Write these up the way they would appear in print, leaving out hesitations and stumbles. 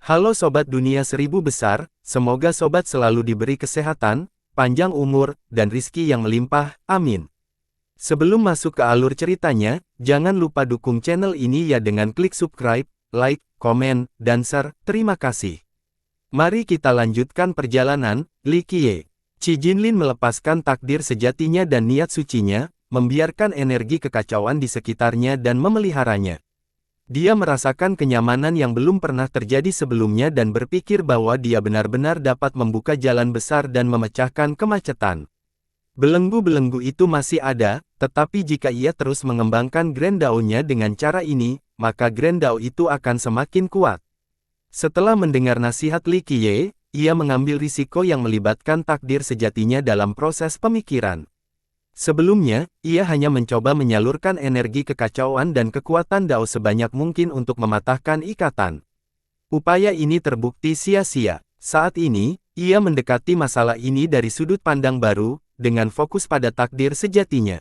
Halo Sobat Dunia Seribu Besar, semoga Sobat selalu diberi kesehatan, panjang umur, dan rizki yang melimpah, amin. Sebelum masuk ke alur ceritanya, jangan lupa dukung channel ini ya dengan klik subscribe, like, komen, dan share, terima kasih. Mari kita lanjutkan perjalanan. Li Qiye. Qi Jinlin melepaskan takdir sejatinya dan niat sucinya, membiarkan energi kekacauan di sekitarnya dan memeliharanya. Dia merasakan kenyamanan yang belum pernah terjadi sebelumnya dan berpikir bahwa dia benar-benar dapat membuka jalan besar dan memecahkan kemacetan. Belenggu-belenggu itu masih ada, tetapi jika ia terus mengembangkan Grand Dao-nya dengan cara ini, maka Grand Dao itu akan semakin kuat. Setelah mendengar nasihat Li Qiye, ia mengambil risiko yang melibatkan takdir sejatinya dalam proses pemikiran. Sebelumnya, ia hanya mencoba menyalurkan energi kekacauan dan kekuatan Dao sebanyak mungkin untuk mematahkan ikatan. Upaya ini terbukti sia-sia. Saat ini, ia mendekati masalah ini dari sudut pandang baru, dengan fokus pada takdir sejatinya.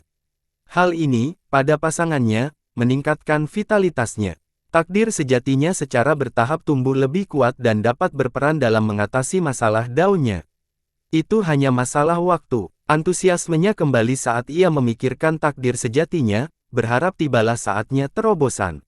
Hal ini, pada pasangannya, meningkatkan vitalitasnya. Takdir sejatinya secara bertahap tumbuh lebih kuat dan dapat berperan dalam mengatasi masalah Dao-nya. Itu hanya masalah waktu. Antusiasmenya kembali saat ia memikirkan takdir sejatinya, berharap tibalah saatnya terobosan.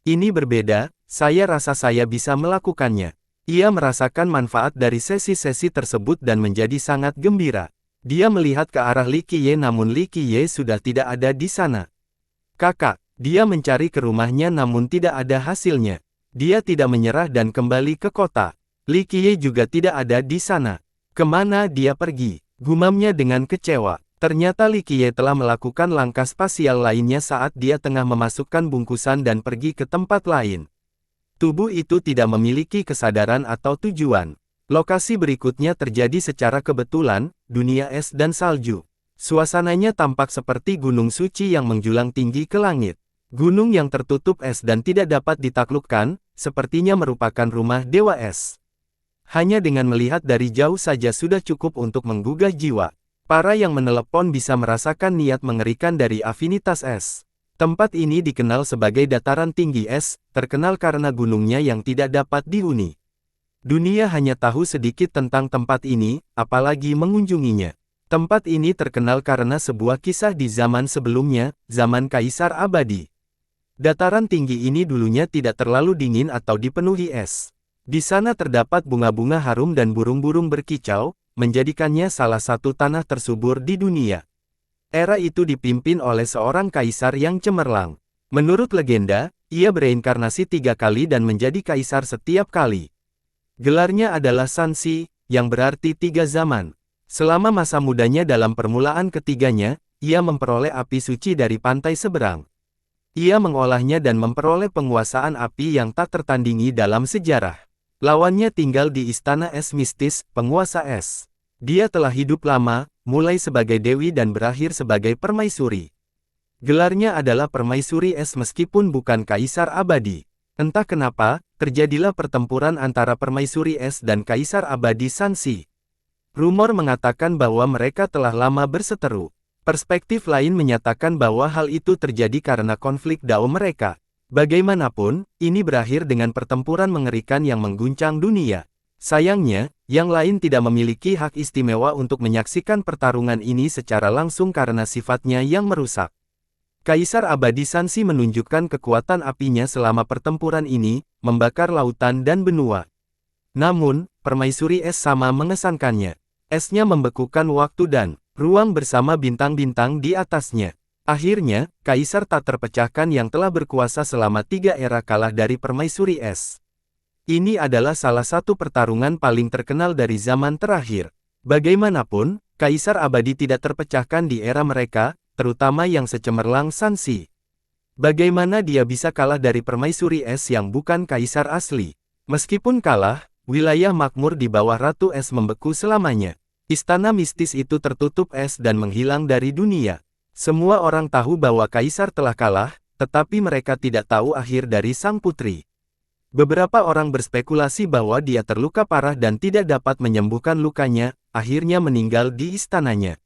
Ini berbeda, saya rasa saya bisa melakukannya. Ia merasakan manfaat dari sesi-sesi tersebut dan menjadi sangat gembira. Dia melihat ke arah Li Qiye namun Li Qiye sudah tidak ada di sana. Kakak, dia mencari ke rumahnya namun tidak ada hasilnya. Dia tidak menyerah dan kembali ke kota. Li Qiye juga tidak ada di sana. Kemana dia pergi? Gumamnya dengan kecewa. Ternyata Li Qiye telah melakukan langkah spasial lainnya saat dia tengah memasukkan bungkusan dan pergi ke tempat lain. Tubuh itu tidak memiliki kesadaran atau tujuan. Lokasi berikutnya terjadi secara kebetulan, dunia es dan salju. Suasananya tampak seperti gunung suci yang menjulang tinggi ke langit. Gunung yang tertutup es dan tidak dapat ditaklukkan, sepertinya merupakan rumah dewa es. Hanya dengan melihat dari jauh saja sudah cukup untuk menggugah jiwa. Para yang menelepon bisa merasakan niat mengerikan dari afinitas es. Tempat ini dikenal sebagai dataran tinggi es, terkenal karena gunungnya yang tidak dapat dihuni. Dunia hanya tahu sedikit tentang tempat ini, apalagi mengunjunginya. Tempat ini terkenal karena sebuah kisah di zaman sebelumnya, zaman Kaisar Abadi. Dataran tinggi ini dulunya tidak terlalu dingin atau dipenuhi es. Di sana terdapat bunga-bunga harum dan burung-burung berkicau, menjadikannya salah satu tanah tersubur di dunia. Era itu dipimpin oleh seorang kaisar yang cemerlang. Menurut legenda, ia bereinkarnasi 3 kali dan menjadi kaisar setiap kali. Gelarnya adalah Sanxi, yang berarti 3 zaman. Selama masa mudanya dalam permulaan ketiganya, ia memperoleh api suci dari pantai seberang. Ia mengolahnya dan memperoleh penguasaan api yang tak tertandingi dalam sejarah. Lawannya tinggal di istana es mistis, penguasa es. Dia telah hidup lama, mulai sebagai dewi dan berakhir sebagai permaisuri. Gelarnya adalah permaisuri es meskipun bukan kaisar abadi. Entah kenapa, terjadilah pertempuran antara permaisuri es dan kaisar abadi Sanxi. Rumor mengatakan bahwa mereka telah lama berseteru. Perspektif lain menyatakan bahwa hal itu terjadi karena konflik Dao mereka. Bagaimanapun, ini berakhir dengan pertempuran mengerikan yang mengguncang dunia. Sayangnya, yang lain tidak memiliki hak istimewa untuk menyaksikan pertarungan ini secara langsung karena sifatnya yang merusak. Kaisar abadi Sanxi menunjukkan kekuatan apinya selama pertempuran ini, membakar lautan dan benua. Namun, permaisuri es sama mengesankannya. Esnya membekukan waktu dan ruang bersama bintang-bintang di atasnya. Akhirnya, kaisar tak terpecahkan yang telah berkuasa selama 3 era kalah dari permaisuri es. Ini adalah salah satu pertarungan paling terkenal dari zaman terakhir. Bagaimanapun, kaisar abadi tidak terpecahkan di era mereka, terutama yang secemerlang Sanxi. Bagaimana dia bisa kalah dari permaisuri es yang bukan kaisar asli? Meskipun kalah, wilayah makmur di bawah Ratu Es membeku selamanya. Istana mistis itu tertutup es dan menghilang dari dunia. Semua orang tahu bahwa kaisar telah kalah, tetapi mereka tidak tahu akhir dari sang putri. Beberapa orang berspekulasi bahwa dia terluka parah dan tidak dapat menyembuhkan lukanya, akhirnya meninggal di istananya.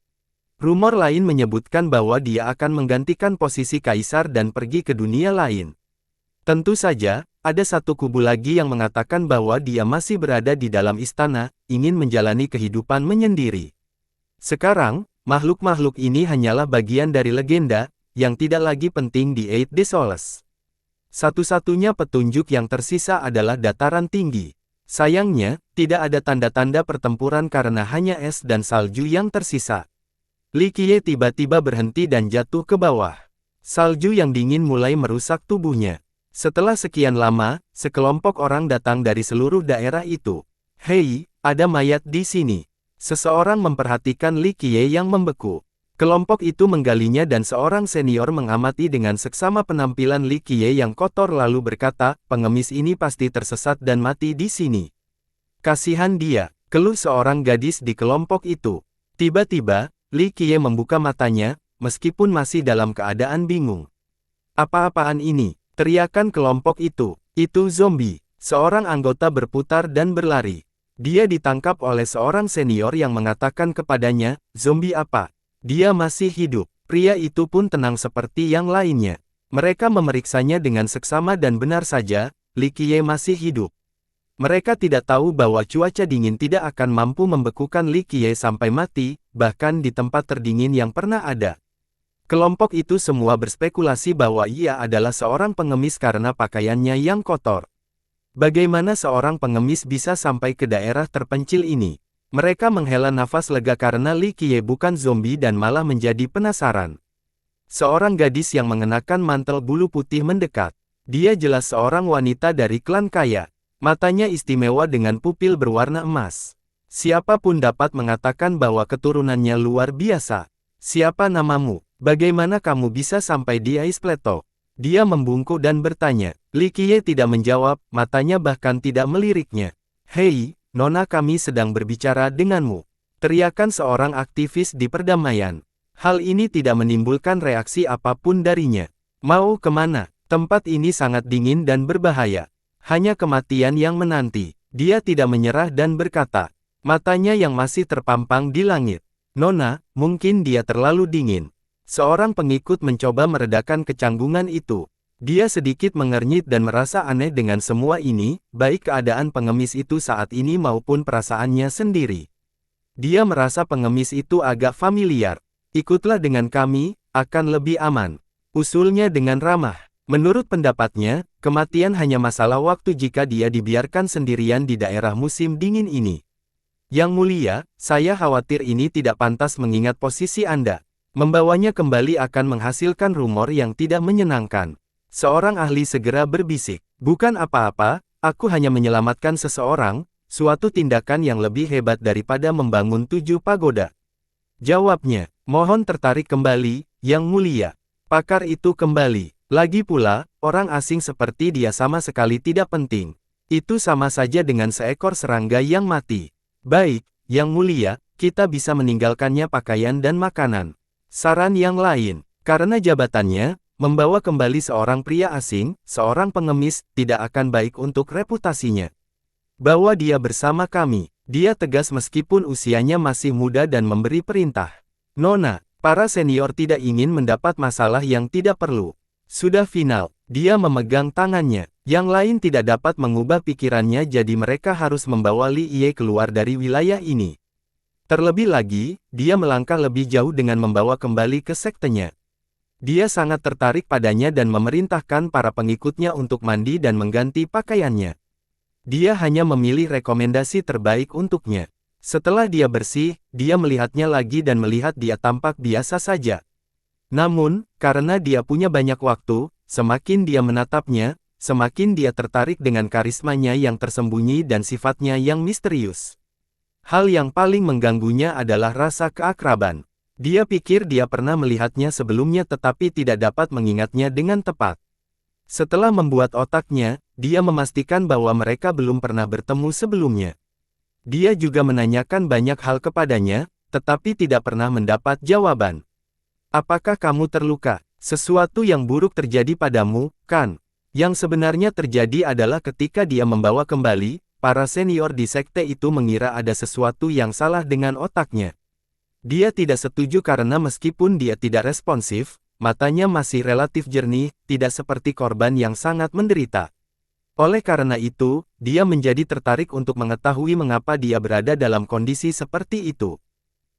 Rumor lain menyebutkan bahwa dia akan menggantikan posisi kaisar dan pergi ke dunia lain. Tentu saja, ada satu kubu lagi yang mengatakan bahwa dia masih berada di dalam istana, ingin menjalani kehidupan menyendiri. Sekarang, makhluk-makhluk ini hanyalah bagian dari legenda, yang tidak lagi penting di Eight Desoles. Satu-satunya petunjuk yang tersisa adalah dataran tinggi. Sayangnya, tidak ada tanda-tanda pertempuran karena hanya es dan salju yang tersisa. Li Qiye tiba-tiba berhenti dan jatuh ke bawah. Salju yang dingin mulai merusak tubuhnya. Setelah sekian lama, sekelompok orang datang dari seluruh daerah itu. Hei, ada mayat di sini. Seseorang memperhatikan Li Qiye yang membeku. Kelompok itu menggalinya dan seorang senior mengamati dengan seksama penampilan Li Qiye yang kotor lalu berkata, pengemis ini pasti tersesat dan mati di sini. Kasihan dia, keluh seorang gadis di kelompok itu. Tiba-tiba, Li Qiye membuka matanya, meskipun masih dalam keadaan bingung. Apa-apaan ini? Teriakan kelompok itu zombie. Seorang anggota berputar dan berlari. Dia ditangkap oleh seorang senior yang mengatakan kepadanya, zombie apa? Dia masih hidup. Pria itu pun tenang seperti yang lainnya. Mereka memeriksanya dengan seksama dan benar saja, Li Qiye masih hidup. Mereka tidak tahu bahwa cuaca dingin tidak akan mampu membekukan Li Qiye sampai mati, bahkan di tempat terdingin yang pernah ada. Kelompok itu semua berspekulasi bahwa ia adalah seorang pengemis karena pakaiannya yang kotor. Bagaimana seorang pengemis bisa sampai ke daerah terpencil ini? Mereka menghela nafas lega karena Li Qiye bukan zombie dan malah menjadi penasaran. Seorang gadis yang mengenakan mantel bulu putih mendekat. Dia jelas seorang wanita dari klan kaya. Matanya istimewa dengan pupil berwarna emas. Siapapun dapat mengatakan bahwa keturunannya luar biasa. Siapa namamu? Bagaimana kamu bisa sampai di Ais Plateau? Dia membungkuk dan bertanya. Li Qiye tidak menjawab, matanya bahkan tidak meliriknya. Hei, Nona, kami sedang berbicara denganmu. Teriakan seorang aktivis di perdamaian. Hal ini tidak menimbulkan reaksi apapun darinya. Mau kemana? Tempat ini sangat dingin dan berbahaya. Hanya kematian yang menanti. Dia tidak menyerah dan berkata. Matanya yang masih terpampang di langit. Nona, mungkin dia terlalu dingin. Seorang pengikut mencoba meredakan kecanggungan itu. Dia sedikit mengernyit dan merasa aneh dengan semua ini, baik keadaan pengemis itu saat ini maupun perasaannya sendiri. Dia merasa pengemis itu agak familiar. Ikutlah dengan kami, akan lebih aman. Usulnya dengan ramah. Menurut pendapatnya, kematian hanya masalah waktu jika dia dibiarkan sendirian di daerah musim dingin ini. Yang mulia, saya khawatir ini tidak pantas mengingat posisi Anda. Membawanya kembali akan menghasilkan rumor yang tidak menyenangkan. Seorang ahli segera berbisik. Bukan apa-apa, aku hanya menyelamatkan seseorang, suatu tindakan yang lebih hebat daripada membangun 7 pagoda. Jawabnya, mohon tertarik kembali, Yang Mulia. Pakar itu kembali. Lagi pula, orang asing seperti dia sama sekali tidak penting. Itu sama saja dengan seekor serangga yang mati. Baik, Yang Mulia, kita bisa meninggalkannya pakaian dan makanan. Saran yang lain, karena jabatannya, membawa kembali seorang pria asing, seorang pengemis, tidak akan baik untuk reputasinya. Bawa dia bersama kami. Dia tegas meskipun usianya masih muda dan memberi perintah. Nona, para senior tidak ingin mendapat masalah yang tidak perlu. Sudah final, dia memegang tangannya. Yang lain tidak dapat mengubah pikirannya jadi mereka harus membawa Li Qiye keluar dari wilayah ini. Terlebih lagi, dia melangkah lebih jauh dengan membawa kembali ke sektenya. Dia sangat tertarik padanya dan memerintahkan para pengikutnya untuk mandi dan mengganti pakaiannya. Dia hanya memilih rekomendasi terbaik untuknya. Setelah dia bersih, dia melihatnya lagi dan melihat dia tampak biasa saja. Namun, karena dia punya banyak waktu, semakin dia menatapnya, semakin dia tertarik dengan karismanya yang tersembunyi dan sifatnya yang misterius. Hal yang paling mengganggunya adalah rasa keakraban. Dia pikir dia pernah melihatnya sebelumnya tetapi tidak dapat mengingatnya dengan tepat. Setelah membuat otaknya, dia memastikan bahwa mereka belum pernah bertemu sebelumnya. Dia juga menanyakan banyak hal kepadanya, tetapi tidak pernah mendapat jawaban. Apakah kamu terluka? Sesuatu yang buruk terjadi padamu, kan? Yang sebenarnya terjadi adalah ketika dia membawa kembali, para senior di sekte itu mengira ada sesuatu yang salah dengan otaknya. Dia tidak setuju karena meskipun dia tidak responsif, matanya masih relatif jernih, tidak seperti korban yang sangat menderita. Oleh karena itu, dia menjadi tertarik untuk mengetahui mengapa dia berada dalam kondisi seperti itu.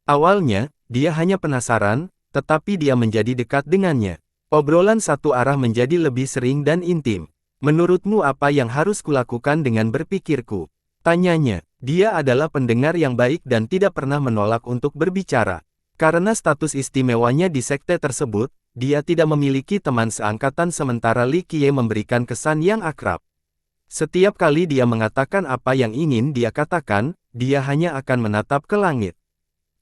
Awalnya, dia hanya penasaran, tetapi dia menjadi dekat dengannya. Obrolan satu arah menjadi lebih sering dan intim. Menurutmu apa yang harus kulakukan dengan berpikirku? Tanyanya. Dia adalah pendengar yang baik dan tidak pernah menolak untuk berbicara. Karena status istimewanya di sekte tersebut, dia tidak memiliki teman seangkatan sementara Li Qiye memberikan kesan yang akrab. Setiap kali dia mengatakan apa yang ingin dia katakan, dia hanya akan menatap ke langit.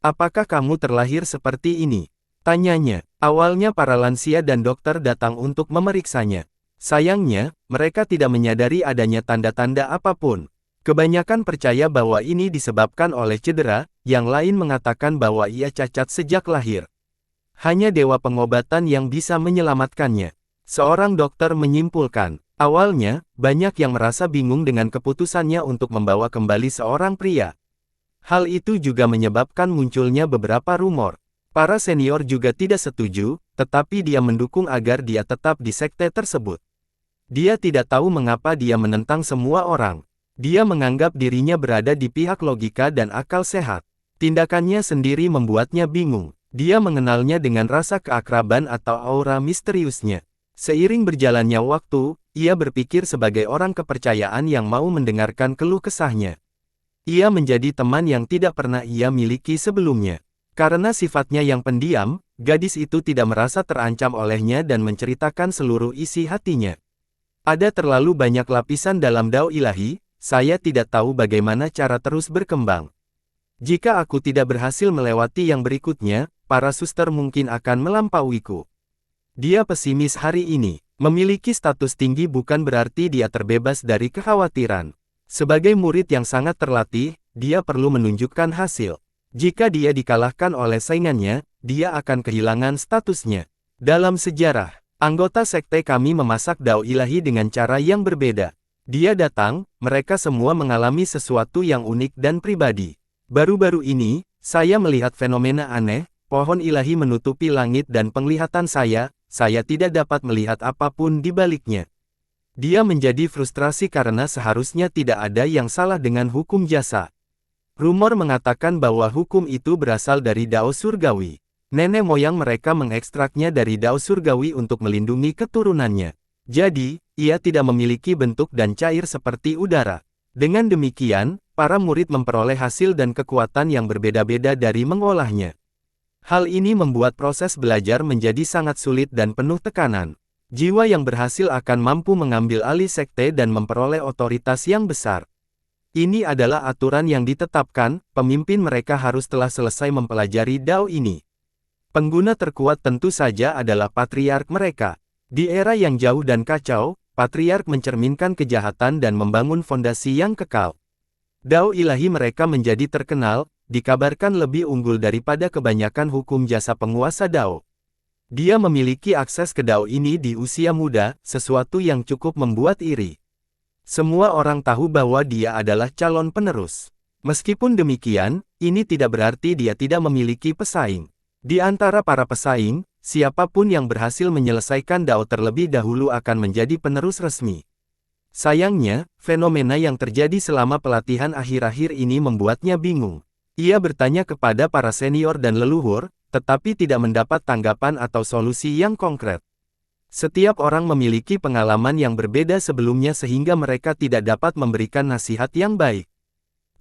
Apakah kamu terlahir seperti ini? Tanyanya. Awalnya para lansia dan dokter datang untuk memeriksanya. Sayangnya, mereka tidak menyadari adanya tanda-tanda apapun. Kebanyakan percaya bahwa ini disebabkan oleh cedera, yang lain mengatakan bahwa ia cacat sejak lahir. Hanya dewa pengobatan yang bisa menyelamatkannya. Seorang dokter menyimpulkan. Awalnya, banyak yang merasa bingung dengan keputusannya untuk membawa kembali seorang pria. Hal itu juga menyebabkan munculnya beberapa rumor. Para senior juga tidak setuju, tetapi dia mendukung agar dia tetap di sekte tersebut. Dia tidak tahu mengapa dia menentang semua orang. Dia menganggap dirinya berada di pihak logika dan akal sehat. Tindakannya sendiri membuatnya bingung. Dia mengenalnya dengan rasa keakraban atau aura misteriusnya. Seiring berjalannya waktu, ia berpikir sebagai orang kepercayaan yang mau mendengarkan keluh kesahnya. Ia menjadi teman yang tidak pernah ia miliki sebelumnya. Karena sifatnya yang pendiam, gadis itu tidak merasa terancam olehnya dan menceritakan seluruh isi hatinya. Ada terlalu banyak lapisan dalam dao ilahi, saya tidak tahu bagaimana cara terus berkembang. Jika aku tidak berhasil melewati yang berikutnya, para suster mungkin akan melampauiku. Dia pesimis hari ini. Memiliki status tinggi bukan berarti dia terbebas dari kekhawatiran. Sebagai murid yang sangat terlatih, dia perlu menunjukkan hasil. Jika dia dikalahkan oleh saingannya, dia akan kehilangan statusnya. Dalam sejarah, anggota sekte kami memasak dao ilahi dengan cara yang berbeda. Dia datang, mereka semua mengalami sesuatu yang unik dan pribadi. Baru-baru ini, saya melihat fenomena aneh, pohon ilahi menutupi langit dan penglihatan saya tidak dapat melihat apapun di baliknya. Dia menjadi frustrasi karena seharusnya tidak ada yang salah dengan hukum jasa. Rumor mengatakan bahwa hukum itu berasal dari dao surgawi. Nenek moyang mereka mengekstraknya dari dao surgawi untuk melindungi keturunannya. Jadi, ia tidak memiliki bentuk dan cair seperti udara. Dengan demikian, para murid memperoleh hasil dan kekuatan yang berbeda-beda dari mengolahnya. Hal ini membuat proses belajar menjadi sangat sulit dan penuh tekanan. Jiwa yang berhasil akan mampu mengambil alih sekte dan memperoleh otoritas yang besar. Ini adalah aturan yang ditetapkan, pemimpin mereka harus telah selesai mempelajari dao ini. Pengguna terkuat tentu saja adalah patriark mereka. Di era yang jauh dan kacau, patriark mencerminkan kejahatan dan membangun fondasi yang kekal. Dao ilahi mereka menjadi terkenal, dikabarkan lebih unggul daripada kebanyakan hukum jasa penguasa dao. Dia memiliki akses ke dao ini di usia muda, sesuatu yang cukup membuat iri. Semua orang tahu bahwa dia adalah calon penerus. Meskipun demikian, ini tidak berarti dia tidak memiliki pesaing. Di antara para pesaing, siapapun yang berhasil menyelesaikan dao terlebih dahulu akan menjadi penerus resmi. Sayangnya, fenomena yang terjadi selama pelatihan akhir-akhir ini membuatnya bingung. Ia bertanya kepada para senior dan leluhur, tetapi tidak mendapat tanggapan atau solusi yang konkret. Setiap orang memiliki pengalaman yang berbeda sebelumnya sehingga mereka tidak dapat memberikan nasihat yang baik.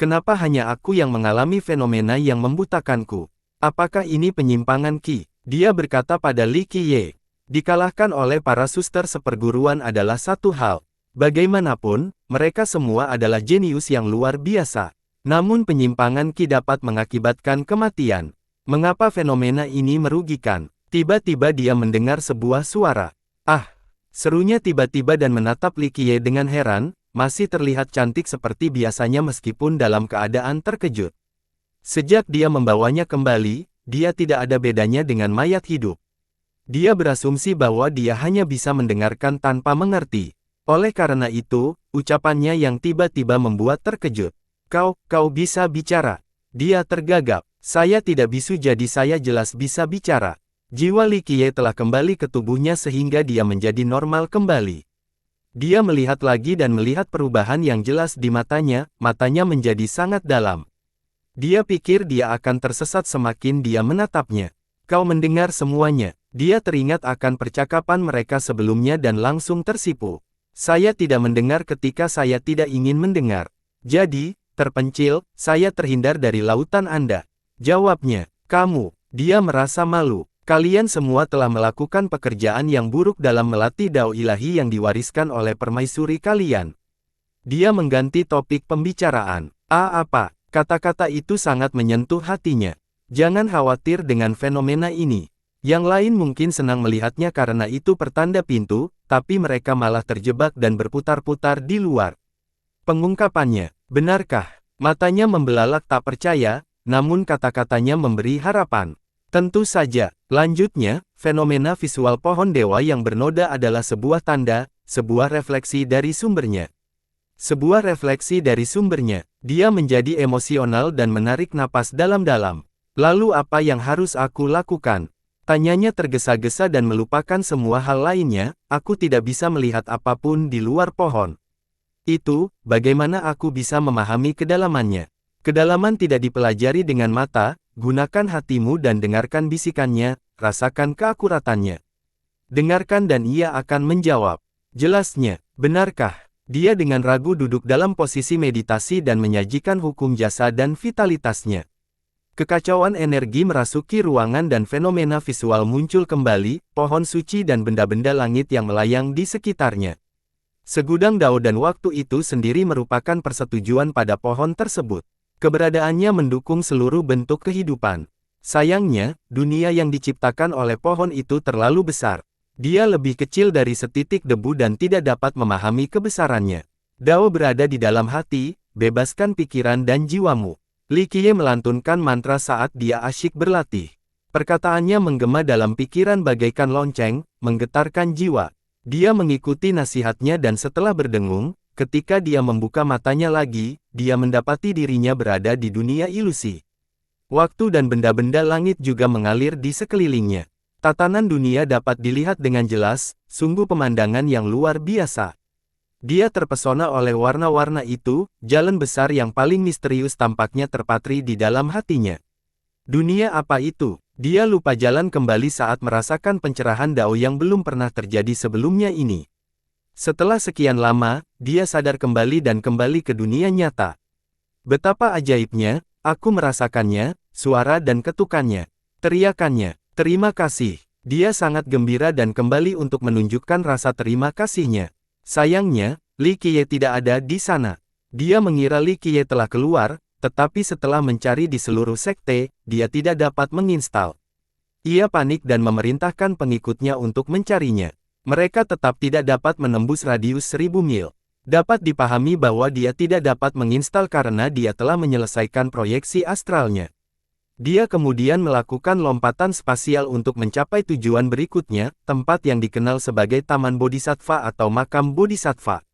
Kenapa hanya aku yang mengalami fenomena yang membutakanku? Apakah ini penyimpangan Qi? Dia berkata pada Li Qiye. Dikalahkan oleh para suster seperguruan adalah satu hal. Bagaimanapun, mereka semua adalah jenius yang luar biasa. Namun penyimpangan Qi dapat mengakibatkan kematian. Mengapa fenomena ini merugikan? Tiba-tiba dia mendengar sebuah suara. Ah! Serunya tiba-tiba dan menatap Li Qiye dengan heran, masih terlihat cantik seperti biasanya meskipun dalam keadaan terkejut. Sejak dia membawanya kembali, dia tidak ada bedanya dengan mayat hidup. Dia berasumsi bahwa dia hanya bisa mendengarkan tanpa mengerti. Oleh karena itu, ucapannya yang tiba-tiba membuat terkejut. Kau bisa bicara. Dia tergagap. Saya tidak bisu jadi saya jelas bisa bicara. Jiwa Li Qiye telah kembali ke tubuhnya sehingga dia menjadi normal kembali. Dia melihat lagi dan melihat perubahan yang jelas di matanya, matanya menjadi sangat dalam. Dia pikir dia akan tersesat semakin dia menatapnya. Kau mendengar semuanya. Dia teringat akan percakapan mereka sebelumnya dan langsung tersipu. Saya tidak mendengar ketika saya tidak ingin mendengar. Jadi, terpencil, saya terhindar dari lautan Anda. Jawabnya, kamu. Dia merasa malu. Kalian semua telah melakukan pekerjaan yang buruk dalam melatih dao ilahi yang diwariskan oleh permaisuri kalian. Dia mengganti topik pembicaraan. Apa? Kata-kata itu sangat menyentuh hatinya. Jangan khawatir dengan fenomena ini. Yang lain mungkin senang melihatnya karena itu pertanda pintu, tapi mereka malah terjebak dan berputar-putar di luar. Pengungkapannya, benarkah? Matanya membelalak tak percaya, namun kata-katanya memberi harapan. Tentu saja, lanjutnya, fenomena visual pohon dewa yang bernoda adalah sebuah tanda, sebuah refleksi dari sumbernya. Sebuah refleksi dari sumbernya, dia menjadi emosional dan menarik napas dalam-dalam. Lalu apa yang harus aku lakukan? Tanyanya tergesa-gesa dan melupakan semua hal lainnya, aku tidak bisa melihat apapun di luar pohon. Itu, bagaimana aku bisa memahami kedalamannya? Kedalaman tidak dipelajari dengan mata, gunakan hatimu dan dengarkan bisikannya, rasakan keakuratannya. Dengarkan dan ia akan menjawab. Jelasnya, benarkah? Dia dengan ragu duduk dalam posisi meditasi dan menyajikan hukum jasa dan vitalitasnya. Kekacauan energi merasuki ruangan dan fenomena visual muncul kembali, pohon suci dan benda-benda langit yang melayang di sekitarnya. Segudang dao dan waktu itu sendiri merupakan persetujuan pada pohon tersebut. Keberadaannya mendukung seluruh bentuk kehidupan. Sayangnya, dunia yang diciptakan oleh pohon itu terlalu besar. Dia lebih kecil dari setitik debu dan tidak dapat memahami kebesarannya. Dao berada di dalam hati, bebaskan pikiran dan jiwamu. Li Qiye melantunkan mantra saat dia asyik berlatih. Perkataannya menggema dalam pikiran bagaikan lonceng, menggetarkan jiwa. Dia mengikuti nasihatnya dan setelah berdengung, ketika dia membuka matanya lagi, dia mendapati dirinya berada di dunia ilusi. Waktu dan benda-benda langit juga mengalir di sekelilingnya. Tatanan dunia dapat dilihat dengan jelas, sungguh pemandangan yang luar biasa. Dia terpesona oleh warna-warna itu, jalan besar yang paling misterius tampaknya terpatri di dalam hatinya. Dunia apa itu? Dia lupa jalan kembali saat merasakan pencerahan dao yang belum pernah terjadi sebelumnya ini. Setelah sekian lama, dia sadar kembali dan kembali ke dunia nyata. Betapa ajaibnya, aku merasakannya, suara dan ketukannya, teriakannya, terima kasih. Dia sangat gembira dan kembali untuk menunjukkan rasa terima kasihnya. Sayangnya, Li Qiye tidak ada di sana. Dia mengira Li Qiye telah keluar, tetapi setelah mencari di seluruh sekte, dia tidak dapat menginstal. Ia panik dan memerintahkan pengikutnya untuk mencarinya. Mereka tetap tidak dapat menembus radius 1000 mil. Dapat dipahami bahwa dia tidak dapat menginstal karena dia telah menyelesaikan proyeksi astralnya. Dia kemudian melakukan lompatan spasial untuk mencapai tujuan berikutnya, tempat yang dikenal sebagai Taman Bodhisattva atau Makam Bodhisattva.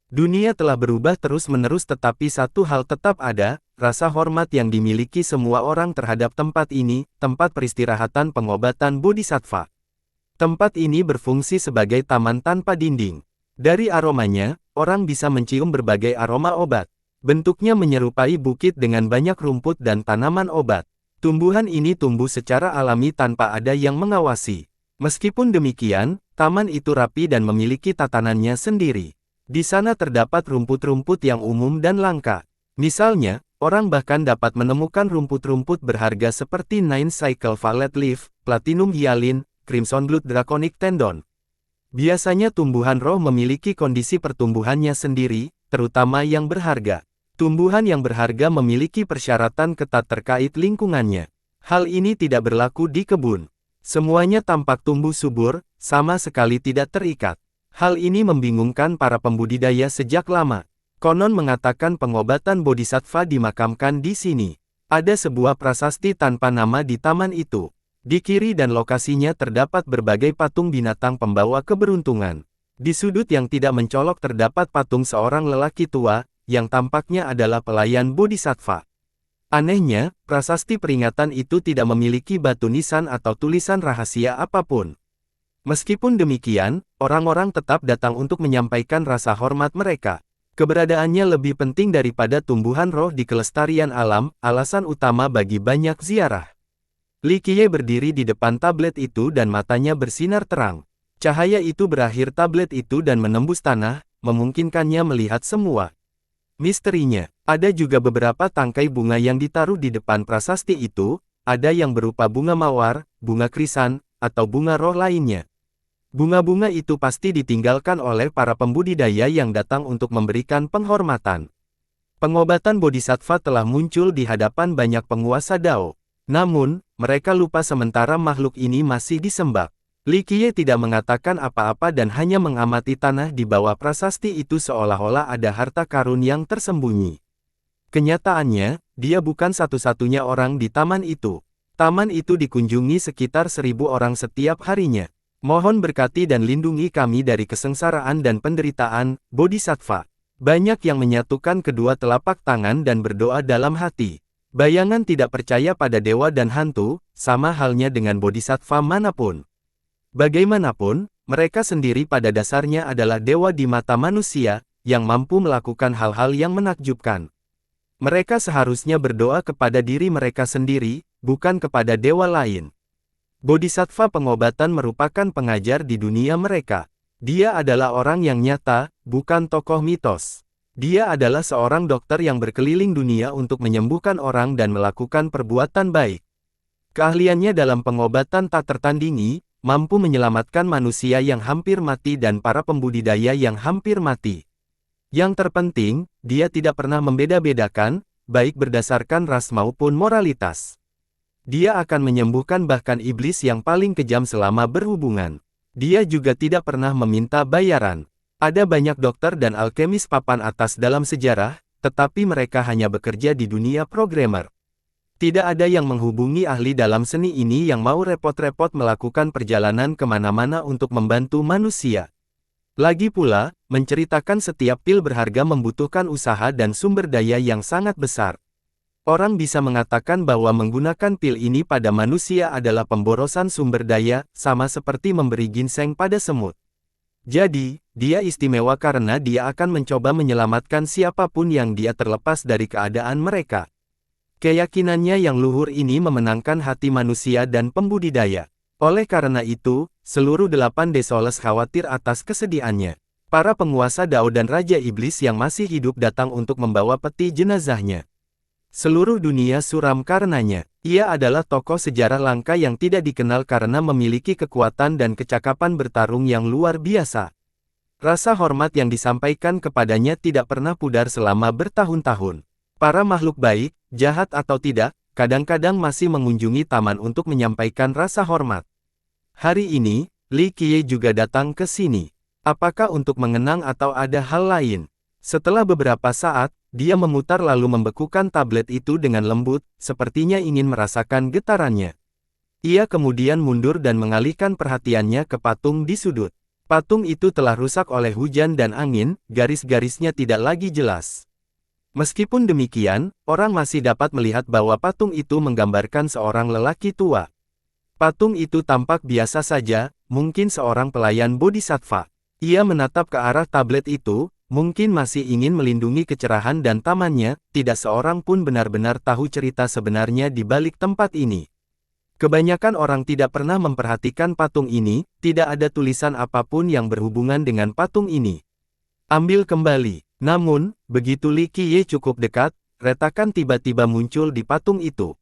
Dunia telah berubah terus-menerus tetapi satu hal tetap ada, rasa hormat yang dimiliki semua orang terhadap tempat ini, tempat peristirahatan pengobatan Bodhisattva. Tempat ini berfungsi sebagai taman tanpa dinding. Dari aromanya, orang bisa mencium berbagai aroma obat. Bentuknya menyerupai bukit dengan banyak rumput dan tanaman obat. Tumbuhan ini tumbuh secara alami tanpa ada yang mengawasi. Meskipun demikian, taman itu rapi dan memiliki tatanannya sendiri. Di sana terdapat rumput-rumput yang umum dan langka. Misalnya, orang bahkan dapat menemukan rumput-rumput berharga seperti Nine Cycle Violet Leaf, Platinum Hyalin, Crimson Blood Draconic Tendon. Biasanya tumbuhan roh memiliki kondisi pertumbuhannya sendiri, terutama yang berharga. Tumbuhan yang berharga memiliki persyaratan ketat terkait lingkungannya. Hal ini tidak berlaku di kebun. Semuanya tampak tumbuh subur, sama sekali tidak terikat. Hal ini membingungkan para pembudidaya sejak lama. Konon mengatakan pengobatan bodhisattva dimakamkan di sini. Ada sebuah prasasti tanpa nama di taman itu. Di kiri dan lokasinya terdapat berbagai patung binatang pembawa keberuntungan. Di sudut yang tidak mencolok terdapat patung seorang lelaki tua, yang tampaknya adalah pelayan bodhisattva. Anehnya, prasasti peringatan itu tidak memiliki batu nisan atau tulisan rahasia apapun. Meskipun demikian, orang-orang tetap datang untuk menyampaikan rasa hormat mereka. Keberadaannya lebih penting daripada tumbuhan roh di kelestarian alam, alasan utama bagi banyak ziarah. Li Qiye berdiri di depan tablet itu dan matanya bersinar terang. Cahaya itu berakhir tablet itu dan menembus tanah, memungkinkannya melihat semua misterinya. Ada juga beberapa tangkai bunga yang ditaruh di depan prasasti itu, ada yang berupa bunga mawar, bunga krisan, atau bunga roh lainnya. Bunga-bunga itu pasti ditinggalkan oleh para pembudidaya yang datang untuk memberikan penghormatan. Pengobatan bodhisattva telah muncul di hadapan banyak penguasa Dao. Namun, mereka lupa sementara makhluk ini masih disembah. Li Qiye tidak mengatakan apa-apa dan hanya mengamati tanah di bawah prasasti itu seolah-olah ada harta karun yang tersembunyi. Kenyataannya, dia bukan satu-satunya orang di taman itu. Taman itu dikunjungi sekitar 1000 orang setiap harinya. Mohon berkati dan lindungi kami dari kesengsaraan dan penderitaan, Bodhisattva. Banyak yang menyatukan kedua telapak tangan dan berdoa dalam hati. Bayangan tidak percaya pada dewa dan hantu, sama halnya dengan Bodhisattva manapun. Bagaimanapun, mereka sendiri pada dasarnya adalah dewa di mata manusia, yang mampu melakukan hal-hal yang menakjubkan. Mereka seharusnya berdoa kepada diri mereka sendiri, bukan kepada dewa lain. Bodhisattva pengobatan merupakan pengajar di dunia mereka. Dia adalah orang yang nyata, bukan tokoh mitos. Dia adalah seorang dokter yang berkeliling dunia untuk menyembuhkan orang dan melakukan perbuatan baik. Keahliannya dalam pengobatan tak tertandingi, mampu menyelamatkan manusia yang hampir mati dan para pembudidaya yang hampir mati. Yang terpenting, dia tidak pernah membeda-bedakan, baik berdasarkan ras maupun moralitas. Dia akan menyembuhkan bahkan iblis yang paling kejam selama berhubungan. Dia juga tidak pernah meminta bayaran. Ada banyak dokter dan alkemis papan atas dalam sejarah, tetapi mereka hanya bekerja di dunia programmer. Tidak ada yang menghubungi ahli dalam seni ini yang mau repot-repot melakukan perjalanan kemana-mana untuk membantu manusia. Lagi pula, menceritakan setiap pil berharga membutuhkan usaha dan sumber daya yang sangat besar. Orang bisa mengatakan bahwa menggunakan pil ini pada manusia adalah pemborosan sumber daya, sama seperti memberi ginseng pada semut. Jadi, dia istimewa karena dia akan mencoba menyelamatkan siapapun yang dia terlepas dari keadaan mereka. Keyakinannya yang luhur ini memenangkan hati manusia dan pembudidaya. Oleh karena itu, seluruh 8 Desoles khawatir atas kesediaannya. Para penguasa Dao dan Raja Iblis yang masih hidup datang untuk membawa peti jenazahnya. Seluruh dunia suram karenanya. Ia adalah tokoh sejarah langka yang tidak dikenal karena memiliki kekuatan dan kecakapan bertarung yang luar biasa. Rasa hormat yang disampaikan kepadanya tidak pernah pudar selama bertahun-tahun. Para makhluk baik, jahat atau tidak, kadang-kadang masih mengunjungi taman untuk menyampaikan rasa hormat. Hari ini, Li Qiye juga datang ke sini. Apakah untuk mengenang atau ada hal lain? Setelah beberapa saat, dia memutar lalu membekukan tablet itu dengan lembut, sepertinya ingin merasakan getarannya. Ia kemudian mundur dan mengalihkan perhatiannya ke patung di sudut. Patung itu telah rusak oleh hujan dan angin, garis-garisnya tidak lagi jelas. Meskipun demikian, orang masih dapat melihat bahwa patung itu menggambarkan seorang lelaki tua. Patung itu tampak biasa saja, mungkin seorang pelayan bodhisattva. Ia menatap ke arah tablet itu, mungkin masih ingin melindungi kecerahan dan tamannya, tidak seorang pun benar-benar tahu cerita sebenarnya di balik tempat ini. Kebanyakan orang tidak pernah memperhatikan patung ini, tidak ada tulisan apapun yang berhubungan dengan patung ini. Ambil kembali. Namun, begitu Li Qiye cukup dekat, retakan tiba-tiba muncul di patung itu.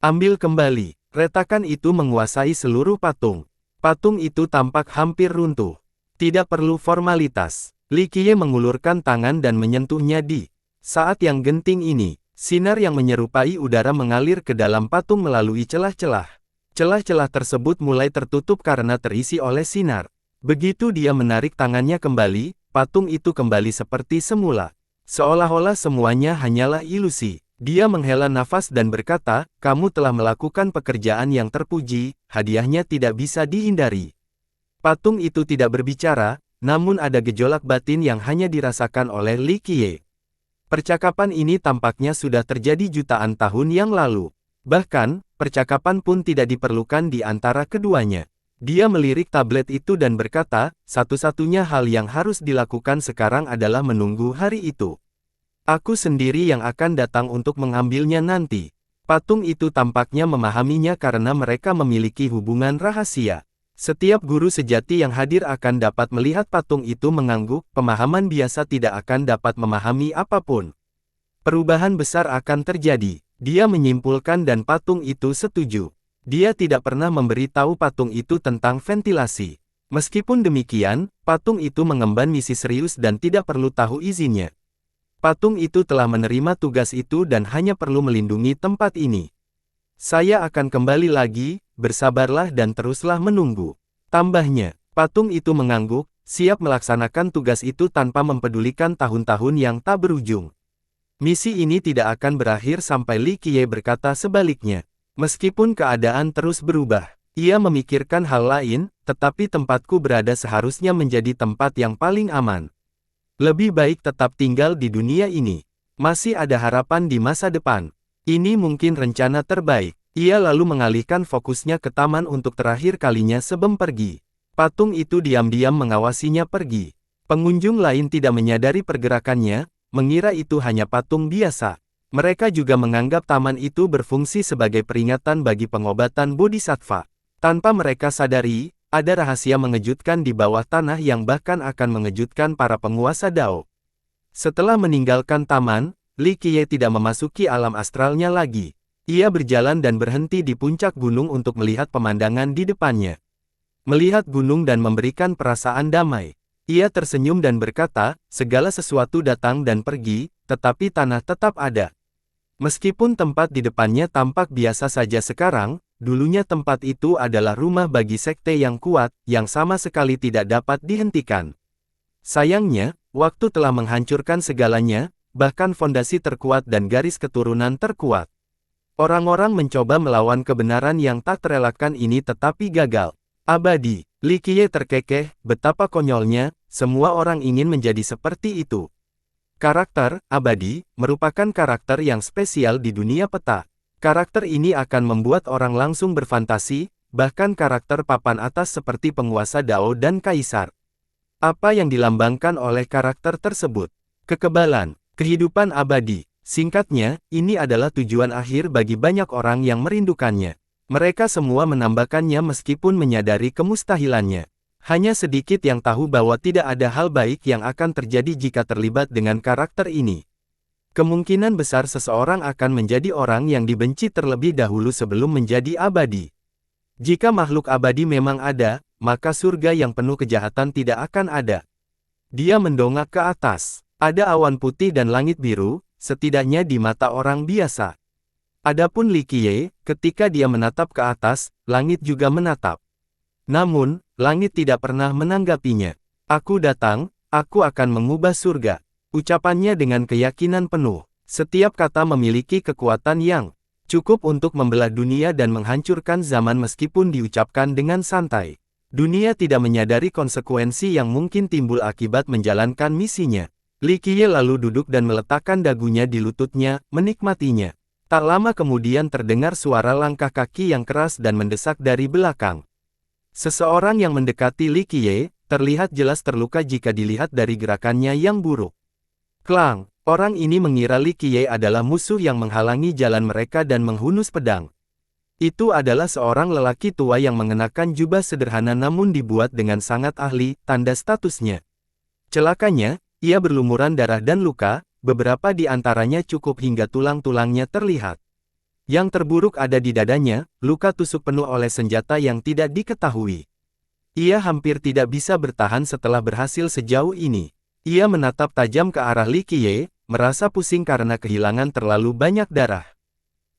Ambil kembali. Retakan itu menguasai seluruh patung. Patung itu tampak hampir runtuh. Tidak perlu formalitas. Li Qiye mengulurkan tangan dan menyentuhnya di saat yang genting ini. Sinar yang menyerupai udara mengalir ke dalam patung melalui celah-celah. Celah-celah tersebut mulai tertutup karena terisi oleh sinar. Begitu dia menarik tangannya kembali, patung itu kembali seperti semula. Seolah-olah semuanya hanyalah ilusi. Dia menghela nafas dan berkata, "Kamu telah melakukan pekerjaan yang terpuji, hadiahnya tidak bisa dihindari." Patung itu tidak berbicara, namun ada gejolak batin yang hanya dirasakan oleh Li Qiye. Percakapan ini tampaknya sudah terjadi jutaan tahun yang lalu. Bahkan, percakapan pun tidak diperlukan di antara keduanya. Dia melirik tablet itu dan berkata, satu-satunya hal yang harus dilakukan sekarang adalah menunggu hari itu. Aku sendiri yang akan datang untuk mengambilnya nanti. Patung itu tampaknya memahaminya karena mereka memiliki hubungan rahasia. Setiap guru sejati yang hadir akan dapat melihat patung itu mengangguk, pemahaman biasa tidak akan dapat memahami apapun. Perubahan besar akan terjadi. Dia menyimpulkan dan patung itu setuju. Dia tidak pernah memberitahu patung itu tentang ventilasi. Meskipun demikian, patung itu mengemban misi serius dan tidak perlu tahu izinnya. Patung itu telah menerima tugas itu dan hanya perlu melindungi tempat ini. Saya akan kembali lagi, bersabarlah dan teruslah menunggu. Tambahnya, patung itu mengangguk, siap melaksanakan tugas itu tanpa mempedulikan tahun-tahun yang tak berujung. Misi ini tidak akan berakhir sampai Li Qiye berkata sebaliknya. Meskipun keadaan terus berubah, ia memikirkan hal lain, tetapi tempatku berada seharusnya menjadi tempat yang paling aman. Lebih baik tetap tinggal di dunia ini. Masih ada harapan di masa depan. Ini mungkin rencana terbaik. Ia lalu mengalihkan fokusnya ke taman untuk terakhir kalinya sebelum pergi. Patung itu diam-diam mengawasinya pergi. Pengunjung lain tidak menyadari pergerakannya, mengira itu hanya patung biasa. Mereka juga menganggap taman itu berfungsi sebagai peringatan bagi pengobatan bodhisattva. Tanpa mereka sadari, ada rahasia mengejutkan di bawah tanah yang bahkan akan mengejutkan para penguasa Dao. Setelah meninggalkan taman, Li Qiye tidak memasuki alam astralnya lagi. Ia berjalan dan berhenti di puncak gunung untuk melihat pemandangan di depannya. Melihat gunung dan memberikan perasaan damai. Ia tersenyum dan berkata, segala sesuatu datang dan pergi, tetapi tanah tetap ada. Meskipun tempat di depannya tampak biasa saja sekarang, dulunya tempat itu adalah rumah bagi sekte yang kuat, yang sama sekali tidak dapat dihentikan. Sayangnya, waktu telah menghancurkan segalanya, bahkan fondasi terkuat dan garis keturunan terkuat. Orang-orang mencoba melawan kebenaran yang tak terelakkan ini tetapi gagal. Abadi, Li Qiye terkekeh, betapa konyolnya, semua orang ingin menjadi seperti itu. Karakter, abadi, merupakan karakter yang spesial di dunia peta. Karakter ini akan membuat orang langsung berfantasi, bahkan karakter papan atas seperti penguasa Dao dan kaisar. Apa yang dilambangkan oleh karakter tersebut? Kekebalan, kehidupan abadi. Singkatnya, ini adalah tujuan akhir bagi banyak orang yang merindukannya. Mereka semua menambahkannya meskipun menyadari kemustahilannya. Hanya sedikit yang tahu bahwa tidak ada hal baik yang akan terjadi jika terlibat dengan karakter ini. Kemungkinan besar seseorang akan menjadi orang yang dibenci terlebih dahulu sebelum menjadi abadi. Jika makhluk abadi memang ada, maka surga yang penuh kejahatan tidak akan ada. Dia mendongak ke atas. Ada awan putih dan langit biru, setidaknya di mata orang biasa. Adapun Li Qiye, ketika dia menatap ke atas, langit juga menatap. Namun, langit tidak pernah menanggapinya. Aku datang, aku akan mengubah surga. Ucapannya dengan keyakinan penuh. Setiap kata memiliki kekuatan yang cukup untuk membelah dunia dan menghancurkan zaman meskipun diucapkan dengan santai. Dunia tidak menyadari konsekuensi yang mungkin timbul akibat menjalankan misinya. Li Qiye lalu duduk dan meletakkan dagunya di lututnya, menikmatinya. Tak lama kemudian terdengar suara langkah kaki yang keras dan mendesak dari belakang. Seseorang yang mendekati Li Qiye, terlihat jelas terluka jika dilihat dari gerakannya yang buruk. Klang, orang ini mengira Li Qiye adalah musuh yang menghalangi jalan mereka dan menghunus pedang. Itu adalah seorang lelaki tua yang mengenakan jubah sederhana namun dibuat dengan sangat ahli, tanda statusnya. Celakanya, ia berlumuran darah dan luka, beberapa di antaranya cukup hingga tulang-tulangnya terlihat. Yang terburuk ada di dadanya, luka tusuk penuh oleh senjata yang tidak diketahui. Ia hampir tidak bisa bertahan setelah berhasil sejauh ini. Ia menatap tajam ke arah Li Qiye, merasa pusing karena kehilangan terlalu banyak darah.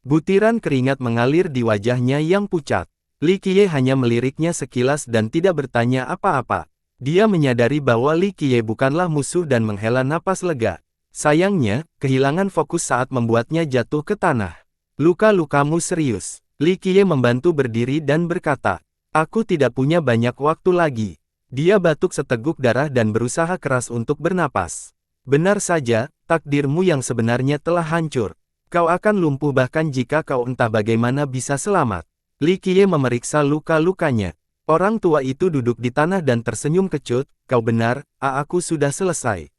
Butiran keringat mengalir di wajahnya yang pucat. Li Qiye hanya meliriknya sekilas dan tidak bertanya apa-apa. Dia menyadari bahwa Li Qiye bukanlah musuh dan menghela napas lega. Sayangnya, kehilangan fokus saat membuatnya jatuh ke tanah. Luka-lukamu serius. Li Qiye membantu berdiri dan berkata, aku tidak punya banyak waktu lagi. Dia batuk seteguk darah dan berusaha keras untuk bernapas. Benar saja, takdirmu yang sebenarnya telah hancur. Kau akan lumpuh bahkan jika kau entah bagaimana bisa selamat. Li Qiye memeriksa luka-lukanya. Orang tua itu duduk di tanah dan tersenyum kecut, kau benar, aku sudah selesai.